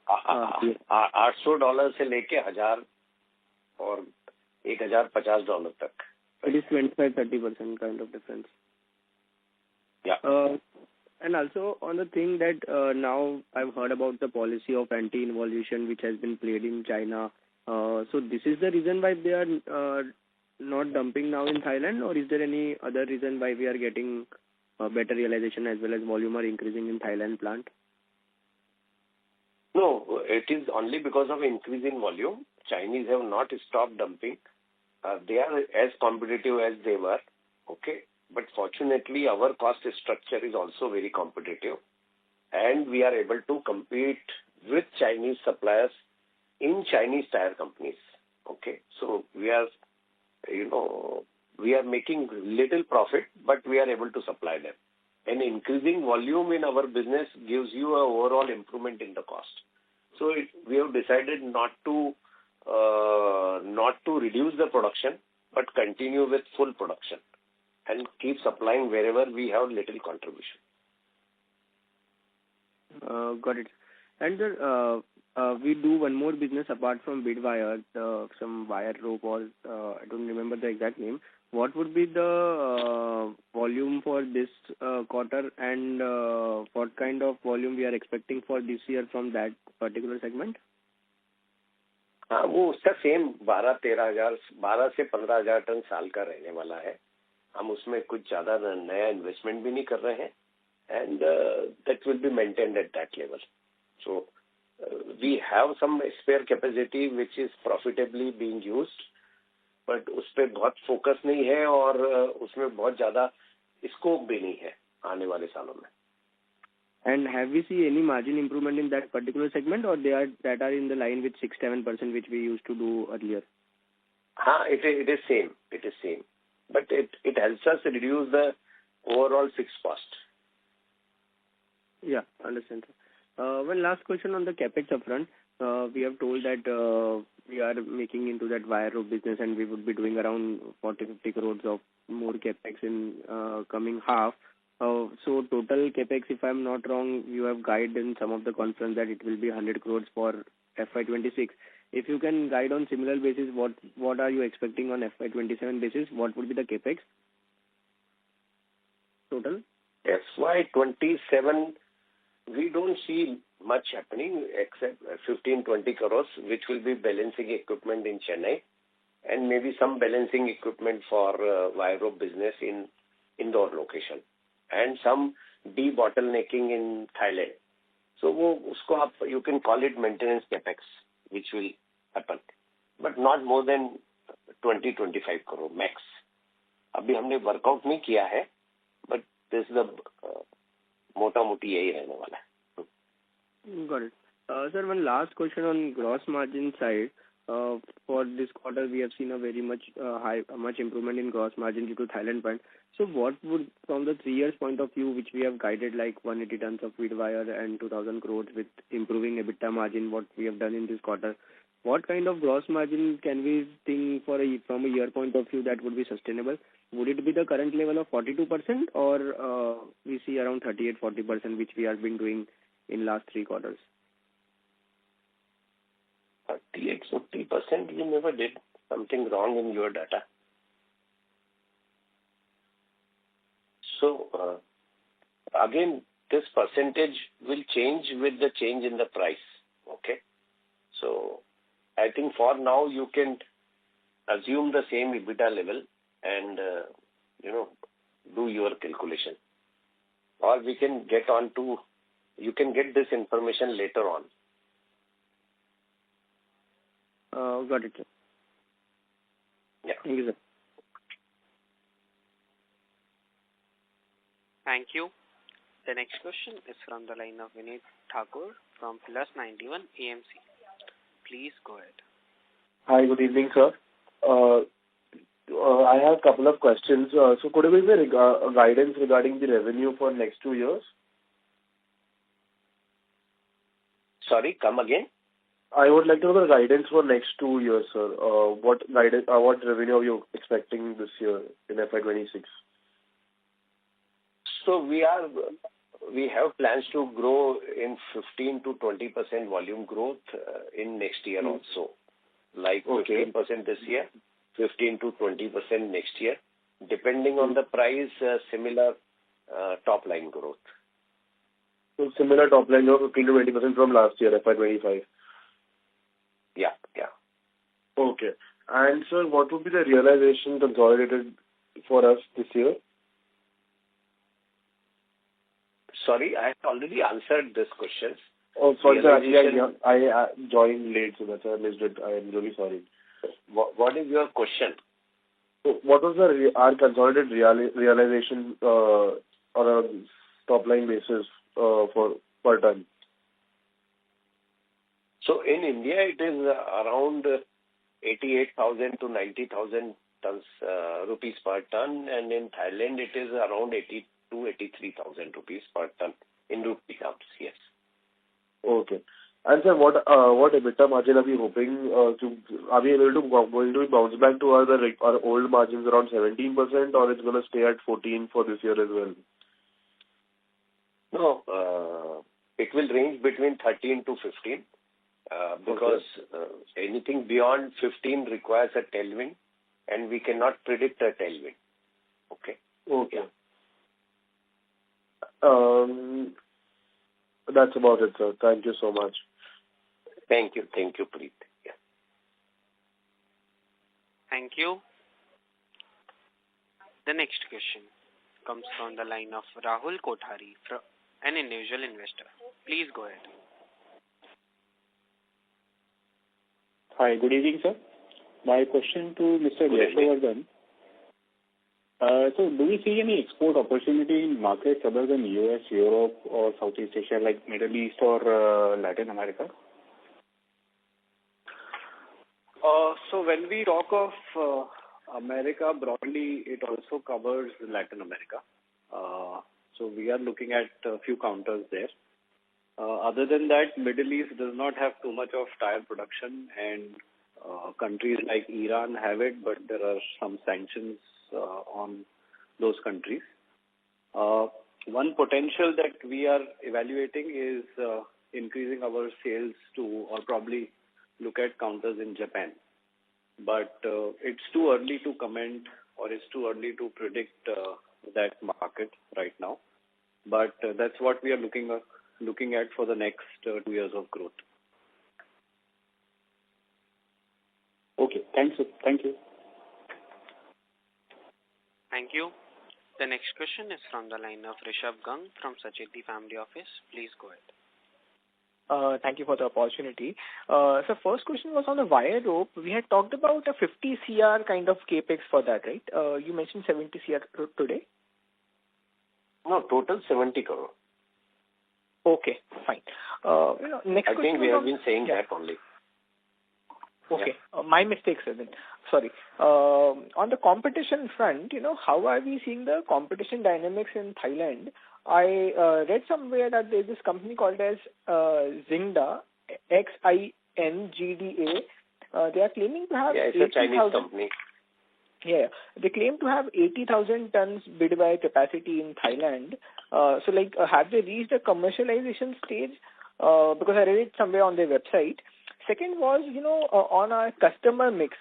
$800 से लेके 1000 और $1050 तक. It is 25-30% kind of difference. Yeah. And also on the thing that now I've heard about the policy of anti-involution which has been played in China. So this is the reason why they are not dumping now in Thailand, or is there any other reason why we are getting better realization as well as volume are increasing in Thailand plant? No, it is only because of increase in volume. Chinese have not stopped dumping. They are as competitive as they were. Okay. But fortunately, our cost structure is also very competitive. And we are able to compete with Chinese suppliers in Chinese tire companies. Okay. So we are, we are making little profit, but we are able to supply them. And increasing volume in our business gives you an overall improvement in the cost. So we have decided not to reduce the production, but continue with full production and keep supplying wherever we have little contribution. Got it. And we do one more business apart from bead wire, some wire rope, or I don't remember the exact name. What would be the volume for this quarter, and what kind of volume we are expecting for this year from that particular segment? वो उसका same 12 से 15,000 ton साल का रहने वाला है. हम उसमें कुछ ज्यादा नया इन्वेस्टमेंट भी नहीं कर रहे हैं, and that will be maintained at that level. So we have some spare capacity which is profitably being used, but उस पे बहुत फोकस नहीं है और उसमें बहुत ज्यादा स्कोप भी नहीं है आने वाले सालों में. And have we seen any margin improvement in that particular segment, or that are in the line with 6-7% which we used to do earlier? It is same. It is same. But it helps us reduce the overall fixed cost. Yeah, understand. One last question on the capex upfront. We have told that we are making into that wire rope business, and we would be doing around 40-50 crores of more capex in coming half. So total capex, if I'm not wrong, you have guided in some of the conference that it will be 100 crores for FY26. If you can guide on similar basis, what are you expecting on FY27 basis? What would be the capex total? FY27, we don't see much happening except 15-20 crores, which will be balancing equipment in Chennai, and maybe some balancing equipment for wire rope business in Indore location, and some debottlenecking in Thailand. So you can call it maintenance capex, which will happen, but not more than 20-25 crore max. अभी हमने workout नहीं किया है, but this is the मोटा-मोटी यही रहने वाला है. Got it. Sir, one last question on gross margin side. For this quarter, we have seen a very much improvement in gross margin due to Thailand plant. So what would, from the 3 years point of view, which we have guided like 180 tons of feed wire and 2,000 crores with improving EBITDA margin, what we have done in this quarter, what kind of gross margin can we think from a year point of view that would be sustainable? Would it be the current level of 42%, or we see around 38-40%, which we have been doing in last 3 quarters? 38-40%, you never did something wrong in your data. So again, this percentage will change with the change in the price. Okay, so I think for now you can assume the same EBITDA level and do your calculation, or we can get on to. You can get this information later on. Got it, sir. Yeah. Thank you, sir. Thank you. The next question is from the line of Vinit Thakur from Plus 91 AMC. Please go ahead. Hi, good evening, sir. I have a couple of questions. So could you give me guidance regarding the revenue for next 2 years? Sorry, come again. I would like to know the guidance for next 2 years, sir. What revenue are you expecting this year in FY26? So we have plans to grow in 15 to 20% volume growth in next year also. Like 15% this year, 15 to 20% next year, depending on the price, similar top line growth. So similar top line growth, 15 to 20% from last year, FY25. Yeah. Okay. And sir, what would be the realization consolidated for us this year? Sorry, I already answered this question. Oh, sorry, sir. I joined late, so that's why I missed it. I am really sorry. What is your question? So what was our consolidated realization on a top line basis for per ton? So in India, it is around 88,000 to 90,000 rupees per ton, and in Thailand it is around 83,000 rupees per ton in rupee terms. Yes. Okay. And sir, what EBITDA margin are we hoping to? Are we able to going to bounce back to our old margins around 17%, or it's going to stay at 14 for this year as well? No, it will range between 13 to 15 because anything beyond 15 requires a tailwind, and we cannot predict a tailwind. Okay. Okay. That's about it, sir. Thank you so much. Thank you, Preet. Yeah. Thank you. The next question comes from the line of Rahul Kothari, an individual investor. Please go ahead. Hi, good evening, sir. My question to Mr. Rajratan. So do we see any export opportunity in markets other than US, Europe, or Southeast Asia, like Middle East or Latin America? So when we talk of America broadly, it also covers Latin America. So we are looking at a few counters there. Other than that, Middle East does not have too much of tire production, and countries like Iran have it, but there are some sanctions on those countries. One potential that we are evaluating is increasing our sales to, or probably look at counters in Japan. But it's too early to comment, or it's too early to predict that market right now. But that's what we are looking at for the next 2 years of growth. Okay, thanks. Thank you. Thank you. The next question is from the line of Rishabh Gang from Sacheti Family Office. Please go ahead. Thank you for the opportunity. So first question was on the wire rope. We had talked about a 50 CR kind of capex for that, right? You mentioned 70 CR today. No, total 70 crore. Okay, fine. Next I question think we have been saying that only. Okay, my mistake, sir. Then sorry. On the competition front, how are we seeing the competition dynamics in Thailand? I read somewhere that there's this company called as Xingda, XINGDA. They are claiming to have it's a Chinese company. Yeah, they claim to have 80,000 tons bid wire capacity in Thailand. So, have they reached a commercialization stage? Because I read it somewhere on their website. Second was, on our customer mix,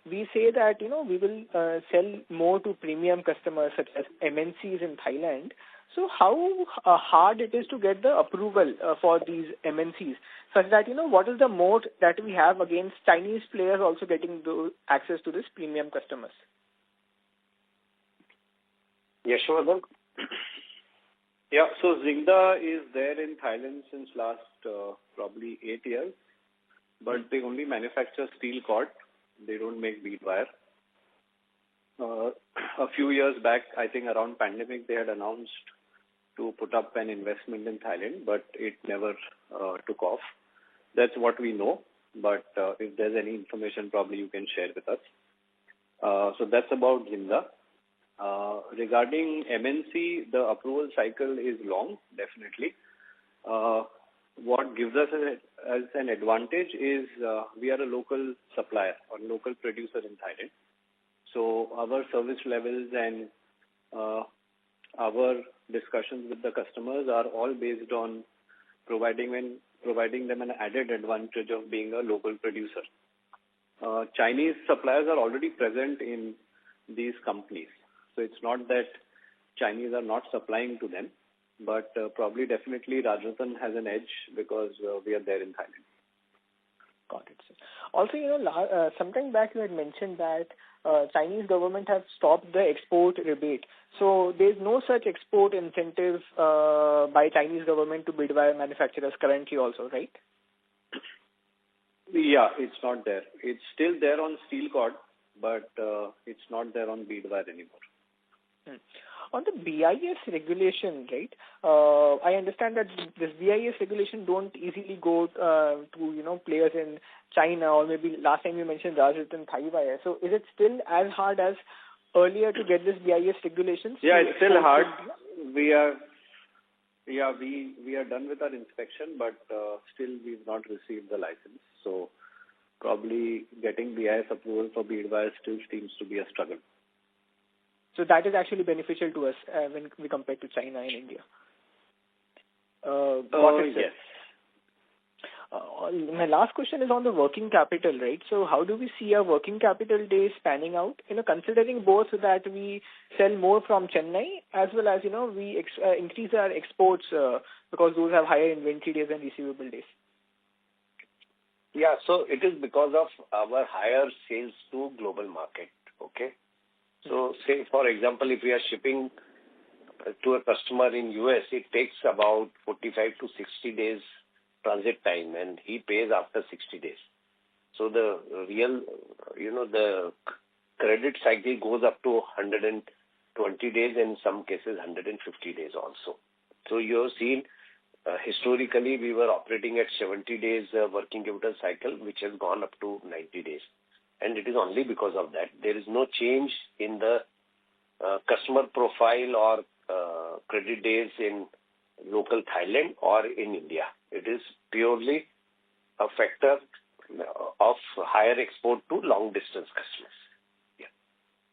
we say that, we will sell more to premium customers such as MNCs in Thailand. So how hard it is to get the approval for these MNCs, such that, what is the moat that we have against Chinese players also getting access to this premium customers? Yashwardhan? Yeah, so Xingda is there in Thailand since last probably 8 years, but they only manufacture steel cord. They don't make bead wire. A few years back, I think around pandemic, they had announced to put up an investment in Thailand, but it never took off. That's what we know, but if there's any information, probably you can share with us. So that's about Xingda. Regarding MNC, the approval cycle is long, definitely. What gives us as an advantage is we are a local supplier or local producer in Thailand. So our service levels and our discussions with the customers are all based on providing them an added advantage of being a local producer. Chinese suppliers are already present in these companies. So it's not that Chinese are not supplying to them, but probably definitely Rajratan has an edge because we are there in Thailand. Got it, sir. Also, sometime back you had mentioned that Chinese government have stopped the export rebate. So there's no such export incentive by Chinese government to bead wire manufacturers currently also, right? Yeah, it's not there. It's still there on steel cord, but it's not there on bead wire anymore. On the BIS regulation, right? I understand that this BIS regulation don't easily go to players in China, or maybe last time you mentioned Rajratan Thai wire. So is it still as hard as earlier to get this BIS regulations? Yeah, it's still hard. We are done with our inspection, but still we've not received the license. So probably getting BIS approval for bead wire still seems to be a struggle. So that is actually beneficial to us when we compare to China and India. Yes. My last question is on the working capital, right? So how do we see our working capital days panning out? Considering both that we sell more from Chennai as well as we increase our exports because those have higher inventory days and receivable days. Yeah, so it is because of our higher sales to global market. Okay. So say, for example, if we are shipping to a customer in US, it takes about 45 to 60 days transit time, and he pays after 60 days. So the real, the credit cycle goes up to 120 days, and in some cases 150 days also. So you have seen historically we were operating at 70 days working capital cycle, which has gone up to 90 days. And it is only because of that. There is no change in the customer profile or credit days in local Thailand or in India. It is purely a factor of higher export to long distance customers. Yeah.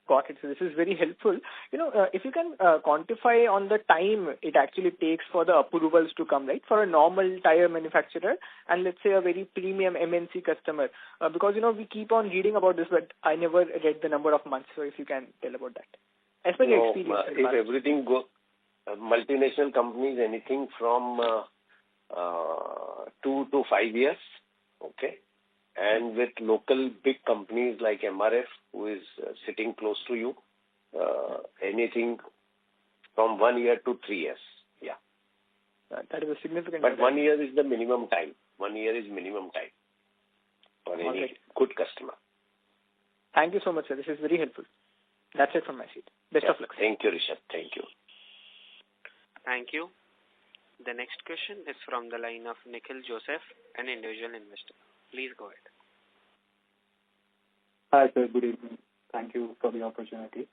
Got it. So this is very helpful. If you can quantify on the time it actually takes for the approvals to come, right, for a normal tire manufacturer and let's say a very premium MNC customer, because we keep on reading about this, but I never read the number of months. So if you can tell about that, especially experience. If everything goes, multinational companies, anything from 2 to 5 years, okay, and with local big companies like MRF, who is sitting close to you, anything from 1 year to 3 years. Yeah. That is a significant. But 1 year is the minimum time. 1 year is minimum time for any good customer. Thank you so much, sir. This is very helpful. That's it from my side. Best of luck. Thank you, Rishabh. Thank you. Thank you. The next question is from the line of Nikhil Joseph, an individual investor. Please go ahead. Hi, sir. Good evening. Thank you for the opportunity.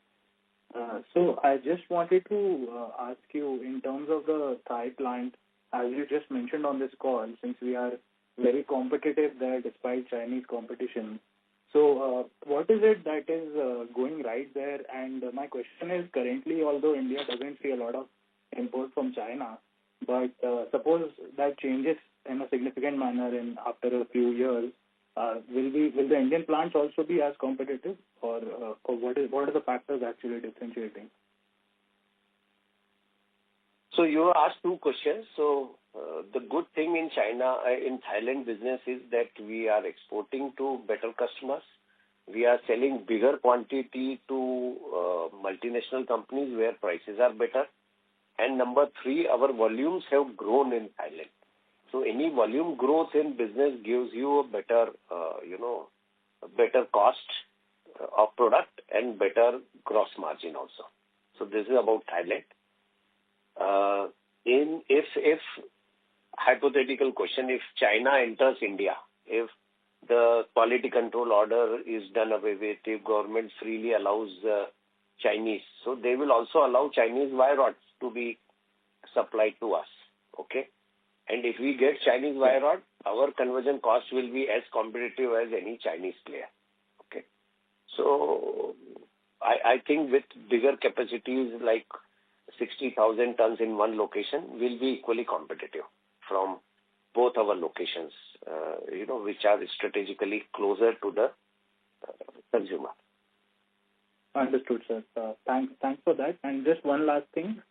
So I just wanted to ask you, in terms of the Thai plant, as you just mentioned on this call, since we are very competitive there despite Chinese competition. So what is it that is going right there? And my question is, currently, although India doesn't see a lot of import from China, but suppose that changes in a significant manner after a few years, will the Indian plants also be as competitive, or what are the factors actually differentiating? So you asked two questions. So the good thing in Thailand business is that we are exporting to better customers. We are selling bigger quantity to multinational companies where prices are better. And number three, our volumes have grown in Thailand. So any volume growth in business gives you a better, better cost of product and better gross margin also. So this is about Thailand. If hypothetical question, if China enters India, if the quality control order is done away with, if government freely allows Chinese, so they will also allow Chinese wire rods to be supplied to us. Okay. And if we get Chinese wire rod, our conversion cost will be as competitive as any Chinese player. Okay. So I think with bigger capacities like 60,000 tons in one location, will be equally competitive from both our locations, which are strategically closer to the consumer. Understood, sir. Thanks for that. And just one last thing.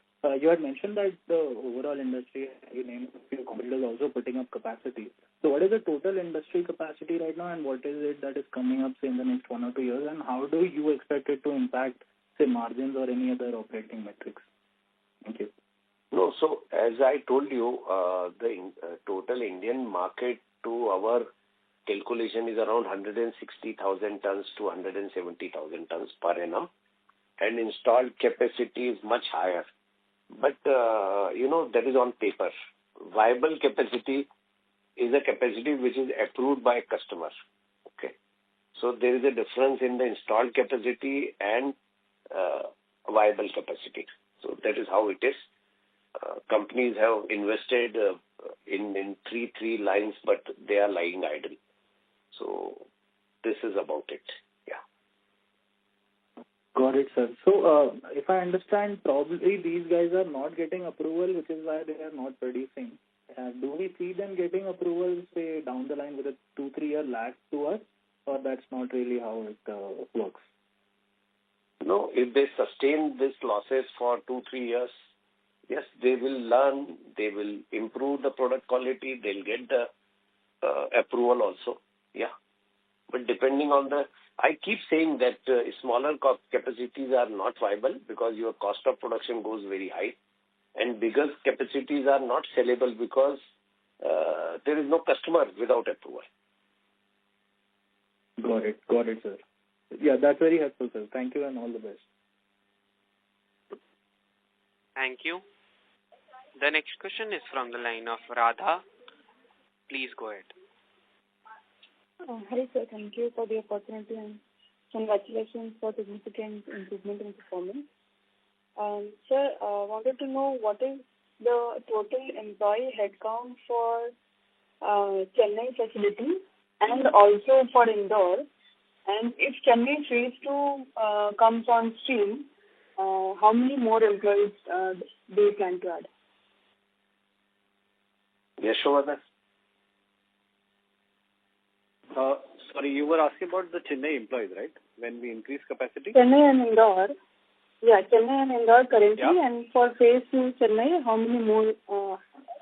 You had mentioned that the overall industry, you named a few competitors also putting up capacity. So what is the total industry capacity right now, and what is it that is coming up, say, in the next 1 or 2 years, and how do you expect it to impact, say, margins or any other operating metrics? Thank you. No, so as I told you, the total Indian market to our calculation is around 160,000 tons to 170,000 tons per annum. and installed capacity is much higher. But, that is on paper. Viable capacity is a capacity which is approved by customer. Okay. So there is a difference in the installed capacity and viable capacity. So that is how it is. Companies have invested in three lines, but they are lying idle. So this is about it. Yeah. Got it, sir. So if I understand, probably these guys are not getting approval, which is why they are not producing. Do we see them getting approval, say, down the line with a 2-3 year lag to us, or that's not really how it works? No, if they sustain these losses for 2-3 years, yes, they will learn, they will improve the product quality, they'll get the approval also. Yeah. But depending on I keep saying that smaller capacities are not viable because your cost of production goes very high, and bigger capacities are not sellable because there is no customer without approval. Got it, sir. Yeah, that's very helpful, sir. Thank you and all the best. Thank you. The next question is from the line of Radha. Please go ahead. Hello, sir. Thank you for the opportunity and congratulations for significant improvement in performance. Sir, wanted to know what is the total employee headcount for Chennai facility and also for Indore. And if Chennai phase 2 comes on stream, how many more employees do you plan to add? Yes, Shobhana. Sorry, you were asking about the Chennai employees, right? When we increase capacity? Chennai and Indore. Yeah, Chennai and Indore currently. Yeah. And for phase 2 Chennai, how many more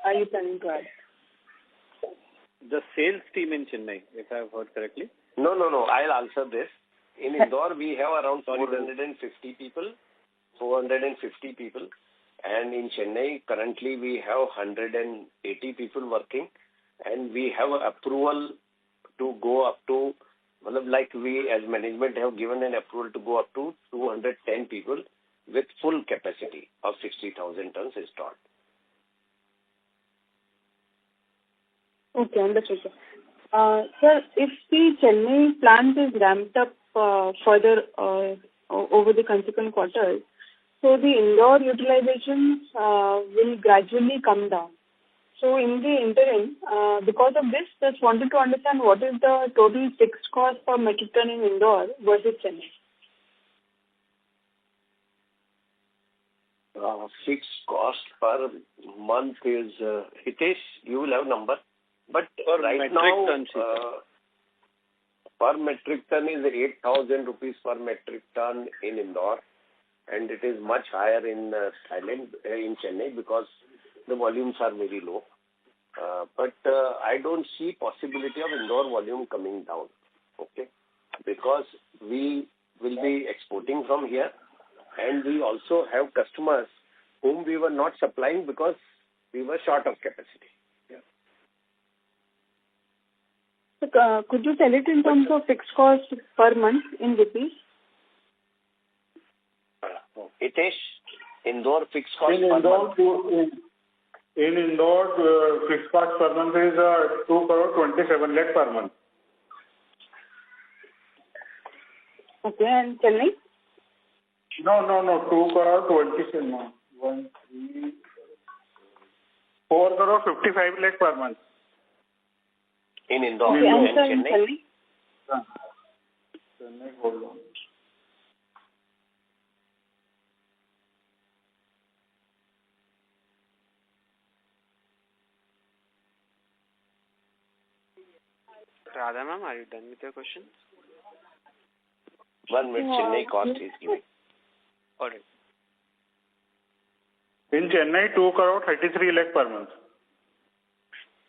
are you planning to add? The sales team in Chennai, if I have heard correctly. No. I'll answer this. In Indore, we have around 450 people. And in Chennai, currently we have 180 people working. And we have approval to go up to, we as management have given an approval to go up to 210 people with full capacity of 60,000 tons installed. Okay, understood, sir. Sir, if the Chennai plant is ramped up further over the consequent quarters, so the Indore utilizations will gradually come down. So in the interim, because of this, just wanted to understand what is the total fixed cost per metric ton in Indore versus Chennai. Fixed cost per month is, Hitesh, you will have number. But right now, per metric ton is 8,000 rupees per metric ton in Indore, and it is much higher in in Chennai because the volumes are very low. But I don't see possibility of Indore volume coming down, okay? Because we will be exporting from here, and we also have customers whom we were not supplying because we were short of capacity. So, could you tell it in terms of fixed cost per month in rupees? Hitesh, Indore fixed cost in per Indore, month? In Indore, fixed cost per month is 2 crore 27 lakh per month. Okay, and Chennai? No, 2 crore 27. 1, 3, 4 crore 55 lakh per month. In Indore. Okay, and Chennai? Chennai, hold on. Radha ma'am, are you done with your questions? 1 minute, Chennai cost is giving. All right. In Chennai, 2 crore 33 lakh per month.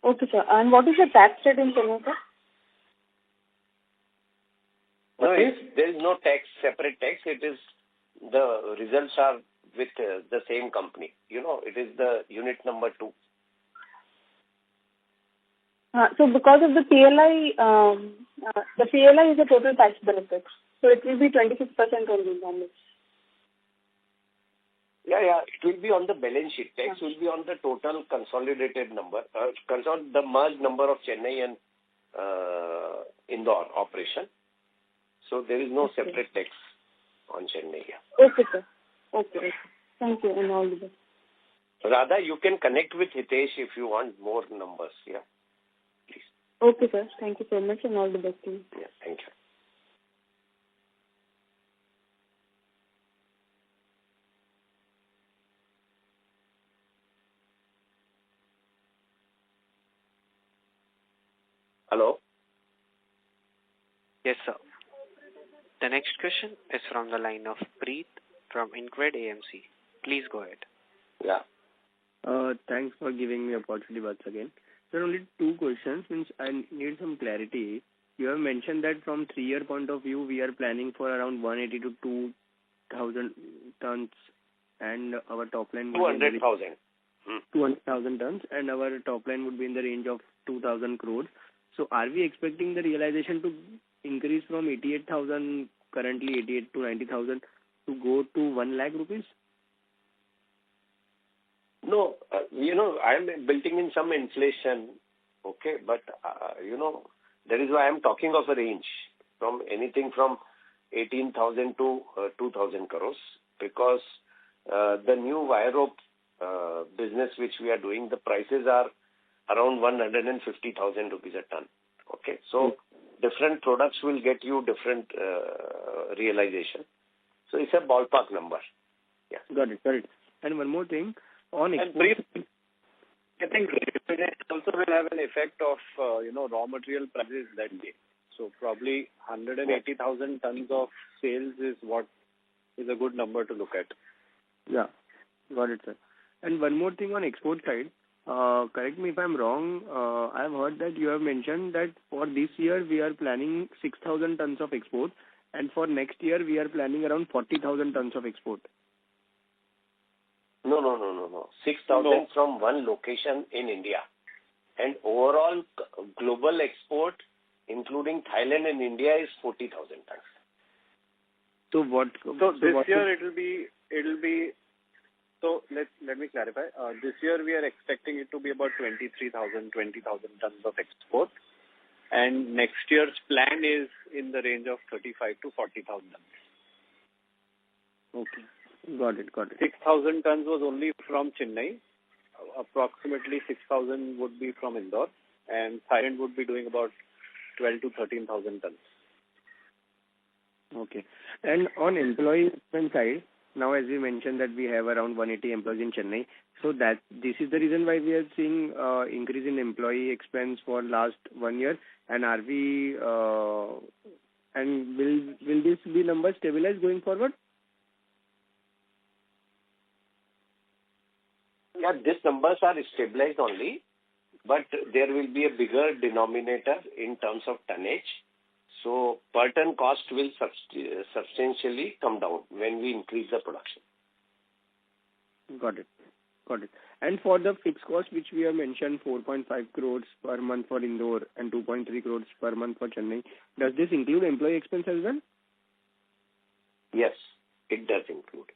Okay, sir. And what is the tax rate in Chennai, sir? No, there is no tax, separate tax. It is the results are with the same company. It is the unit number 2. So because of the PLI is a total tax benefit. So it will be 26% only on this. Yeah. It will be on the balance sheet. Tax will be on the total consolidated number, the merged number of Chennai and Indore operation. So there is no separate tax on Chennai. Yeah. Okay, sir. Okay. Thank you, and all the best. Radha, you can connect with Hitesh if you want more numbers. Yeah. Please. Okay, sir. Thank you so much, and all the best to you. Yeah. Thank you. Hello? Yes, sir. The next question is from the line of Preet from Incred AMC. Please go ahead. Yeah. Thanks for giving me opportunity once again. There are only two questions, since I need some clarity. You have mentioned that from 3-year point of view, we are planning for around 180 to 2,000 tons, and our top line would be 200,000. 200,000 tons, and our top line would be in the range of 2,000 crores. So are we expecting the realization to increase from 88,000, currently 88 to 90,000, to go to 1 lakh rupees? No, I am building in some inflation, okay, but, that is why I am talking of a range from anything from 18,000 to 2,000 crores, because the new wire rope business which we are doing, the prices are around 150,000 rupees a ton. Okay, so different products will get you different realization. So it's a ballpark number. Yeah. Got it. And one more thing on export. I think it also will have an effect of raw material prices that day. So probably 180,000 tons of sales is what is a good number to look at. Yeah, got it, sir. And one more thing on export side. Correct me if I'm wrong. I have heard that you have mentioned that for this year we are planning 6,000 tons of export, and for next year we are planning around 40,000 tons of export. No. 6,000 from one location in India. And overall global export, including Thailand and India, is 40,000 tons. So this year it will be. So let me clarify. This year we are expecting it to be about 20,000 tons of export, and next year's plan is in the range of 35 to 40,000 tons. Okay. Got it. 6,000 tons was only from Chennai. Approximately 6,000 would be from Indore, and Thailand would be doing about 12 to 13,000 tons. Okay. And on employee expense side, now as we mentioned that we have around 180 employees in Chennai, so that this is the reason why we are seeing increase in employee expense for last 1 year. And are we and will this be number stabilized going forward? Yeah, these numbers are stabilized only, but there will be a bigger denominator in terms of tonnage. So per ton cost will substantially come down when we increase the production. Got it. And for the fixed cost, which we have mentioned, 4.5 crores per month for Indore and 2.3 crores per month for Chennai, does this include employee expense as well? Yes, it does include.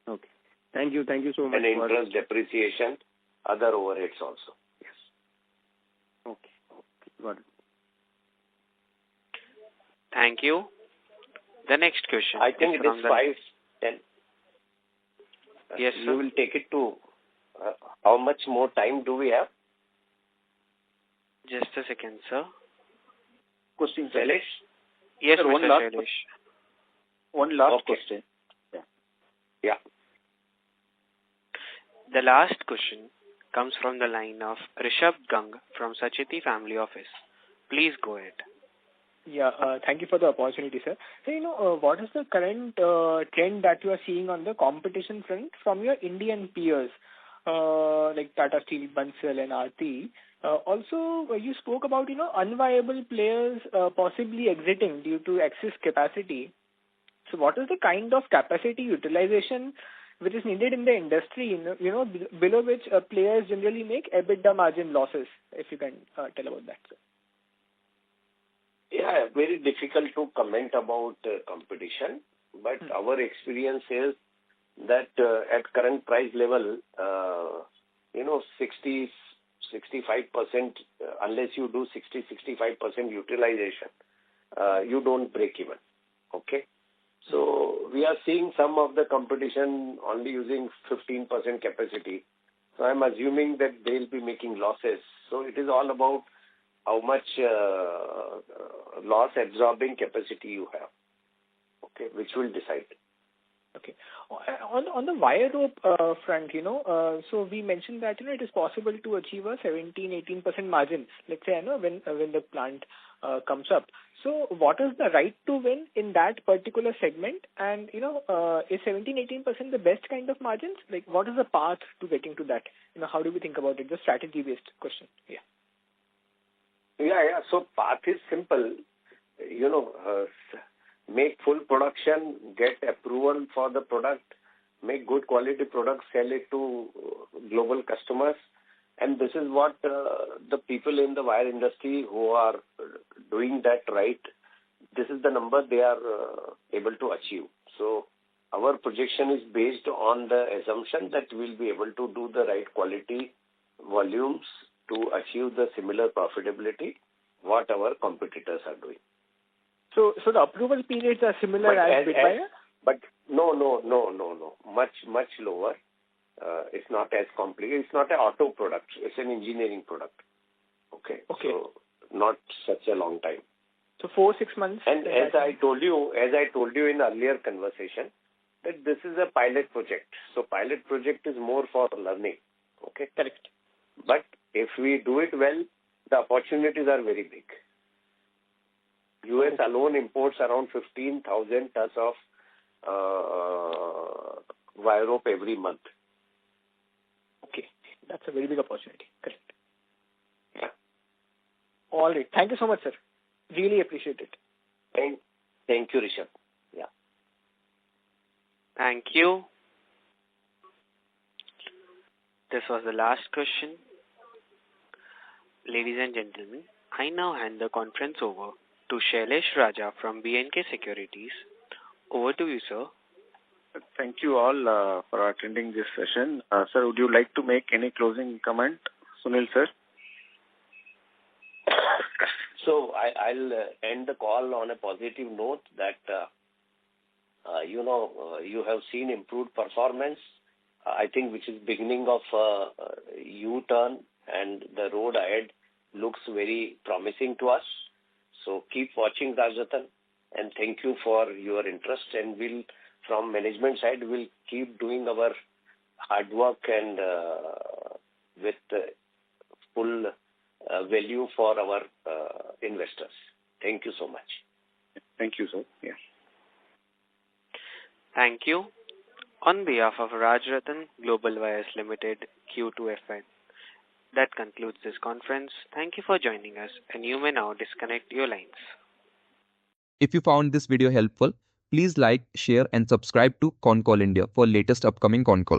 Okay. Thank you so much. And interest, depreciation, other overheads also. Yes. Okay. Got it. Thank you. The next question. I think it is 5:10. Yes, sir. You will take it to how much more time do we have? Just a second, sir. Question, Shailesh? Yes, sir, Mr. Shailesh. One last question. Yeah. The last question comes from the line of Rishabh Gang from Sacheti Family Office. Please go ahead. Yeah, thank you for the opportunity, sir. So, what is the current trend that you are seeing on the competition front from your Indian peers, like Tata Steel, Bansal and Aarti? Also, you spoke about, unviable players possibly exiting due to excess capacity. So what is the kind of capacity utilization which is needed in the industry, below which players generally make EBITDA margin losses? If you can tell about that, sir. Yeah, very difficult to comment about competition, but our experience is that at current price level, 60, 65%, unless you do 60, 65% utilization, you don't break even. Okay. So we are seeing some of the competition only using 15% capacity. So I'm assuming that they'll be making losses. So it is all about how much loss absorbing capacity you have. Okay, which will decide. Okay. On the wire rope front, so we mentioned that it is possible to achieve a 17-18% margin. Let's say when the plant comes up. So what is the right to win in that particular segment? And is 17-18% the best kind of margins? Like, what is the path to getting to that? How do we think about it? The strategy based question. Yeah. So path is simple. Make full production, get approval for the product, make good quality product, sell it to global customers. And this is what the people in the wire industry who are doing that right, this is the number they are able to achieve. So our projection is based on the assumption that we'll be able to do the right quality volumes to achieve the similar profitability what our competitors are doing. So the approval periods are similar as bit wire? But no. Much lower. It's not as complicated. It's not an auto product. It's an engineering product. Okay. So not such a long time. So 4-6 months. And as I told you in earlier conversation, that this is a pilot project. So pilot project is more for learning. Okay. Correct. But if we do it well, the opportunities are very big. US alone imports around 15,000 tons of wire rope every month. Okay. That's a very big opportunity. Correct. Yeah. All right. Thank you so much, sir. Really appreciate it. Thank you, Rishabh. Yeah. Thank you. This was the last question. Ladies and gentlemen, I now hand the conference over to Shailesh Raja from B&K Securities. Over to you, sir. Thank you all for attending this session. Sir, would you like to make any closing comment? Sunil, sir? So I'll end the call on a positive note that, you have seen improved performance, I think, which is beginning of U-turn, and the road ahead looks very promising to us. So keep watching Rajratan, and thank you for your interest. And we'll, from management side, we'll keep doing our hard work and with full value for our investors. Thank you so much. Thank you, sir. Yeah. Thank you. On behalf of Rajratan Global Wires Limited Q2 FY, that concludes this conference. Thank you for joining us, and you may now disconnect your lines. If you found this video helpful, please like, share and subscribe to Concall India for latest upcoming Concall.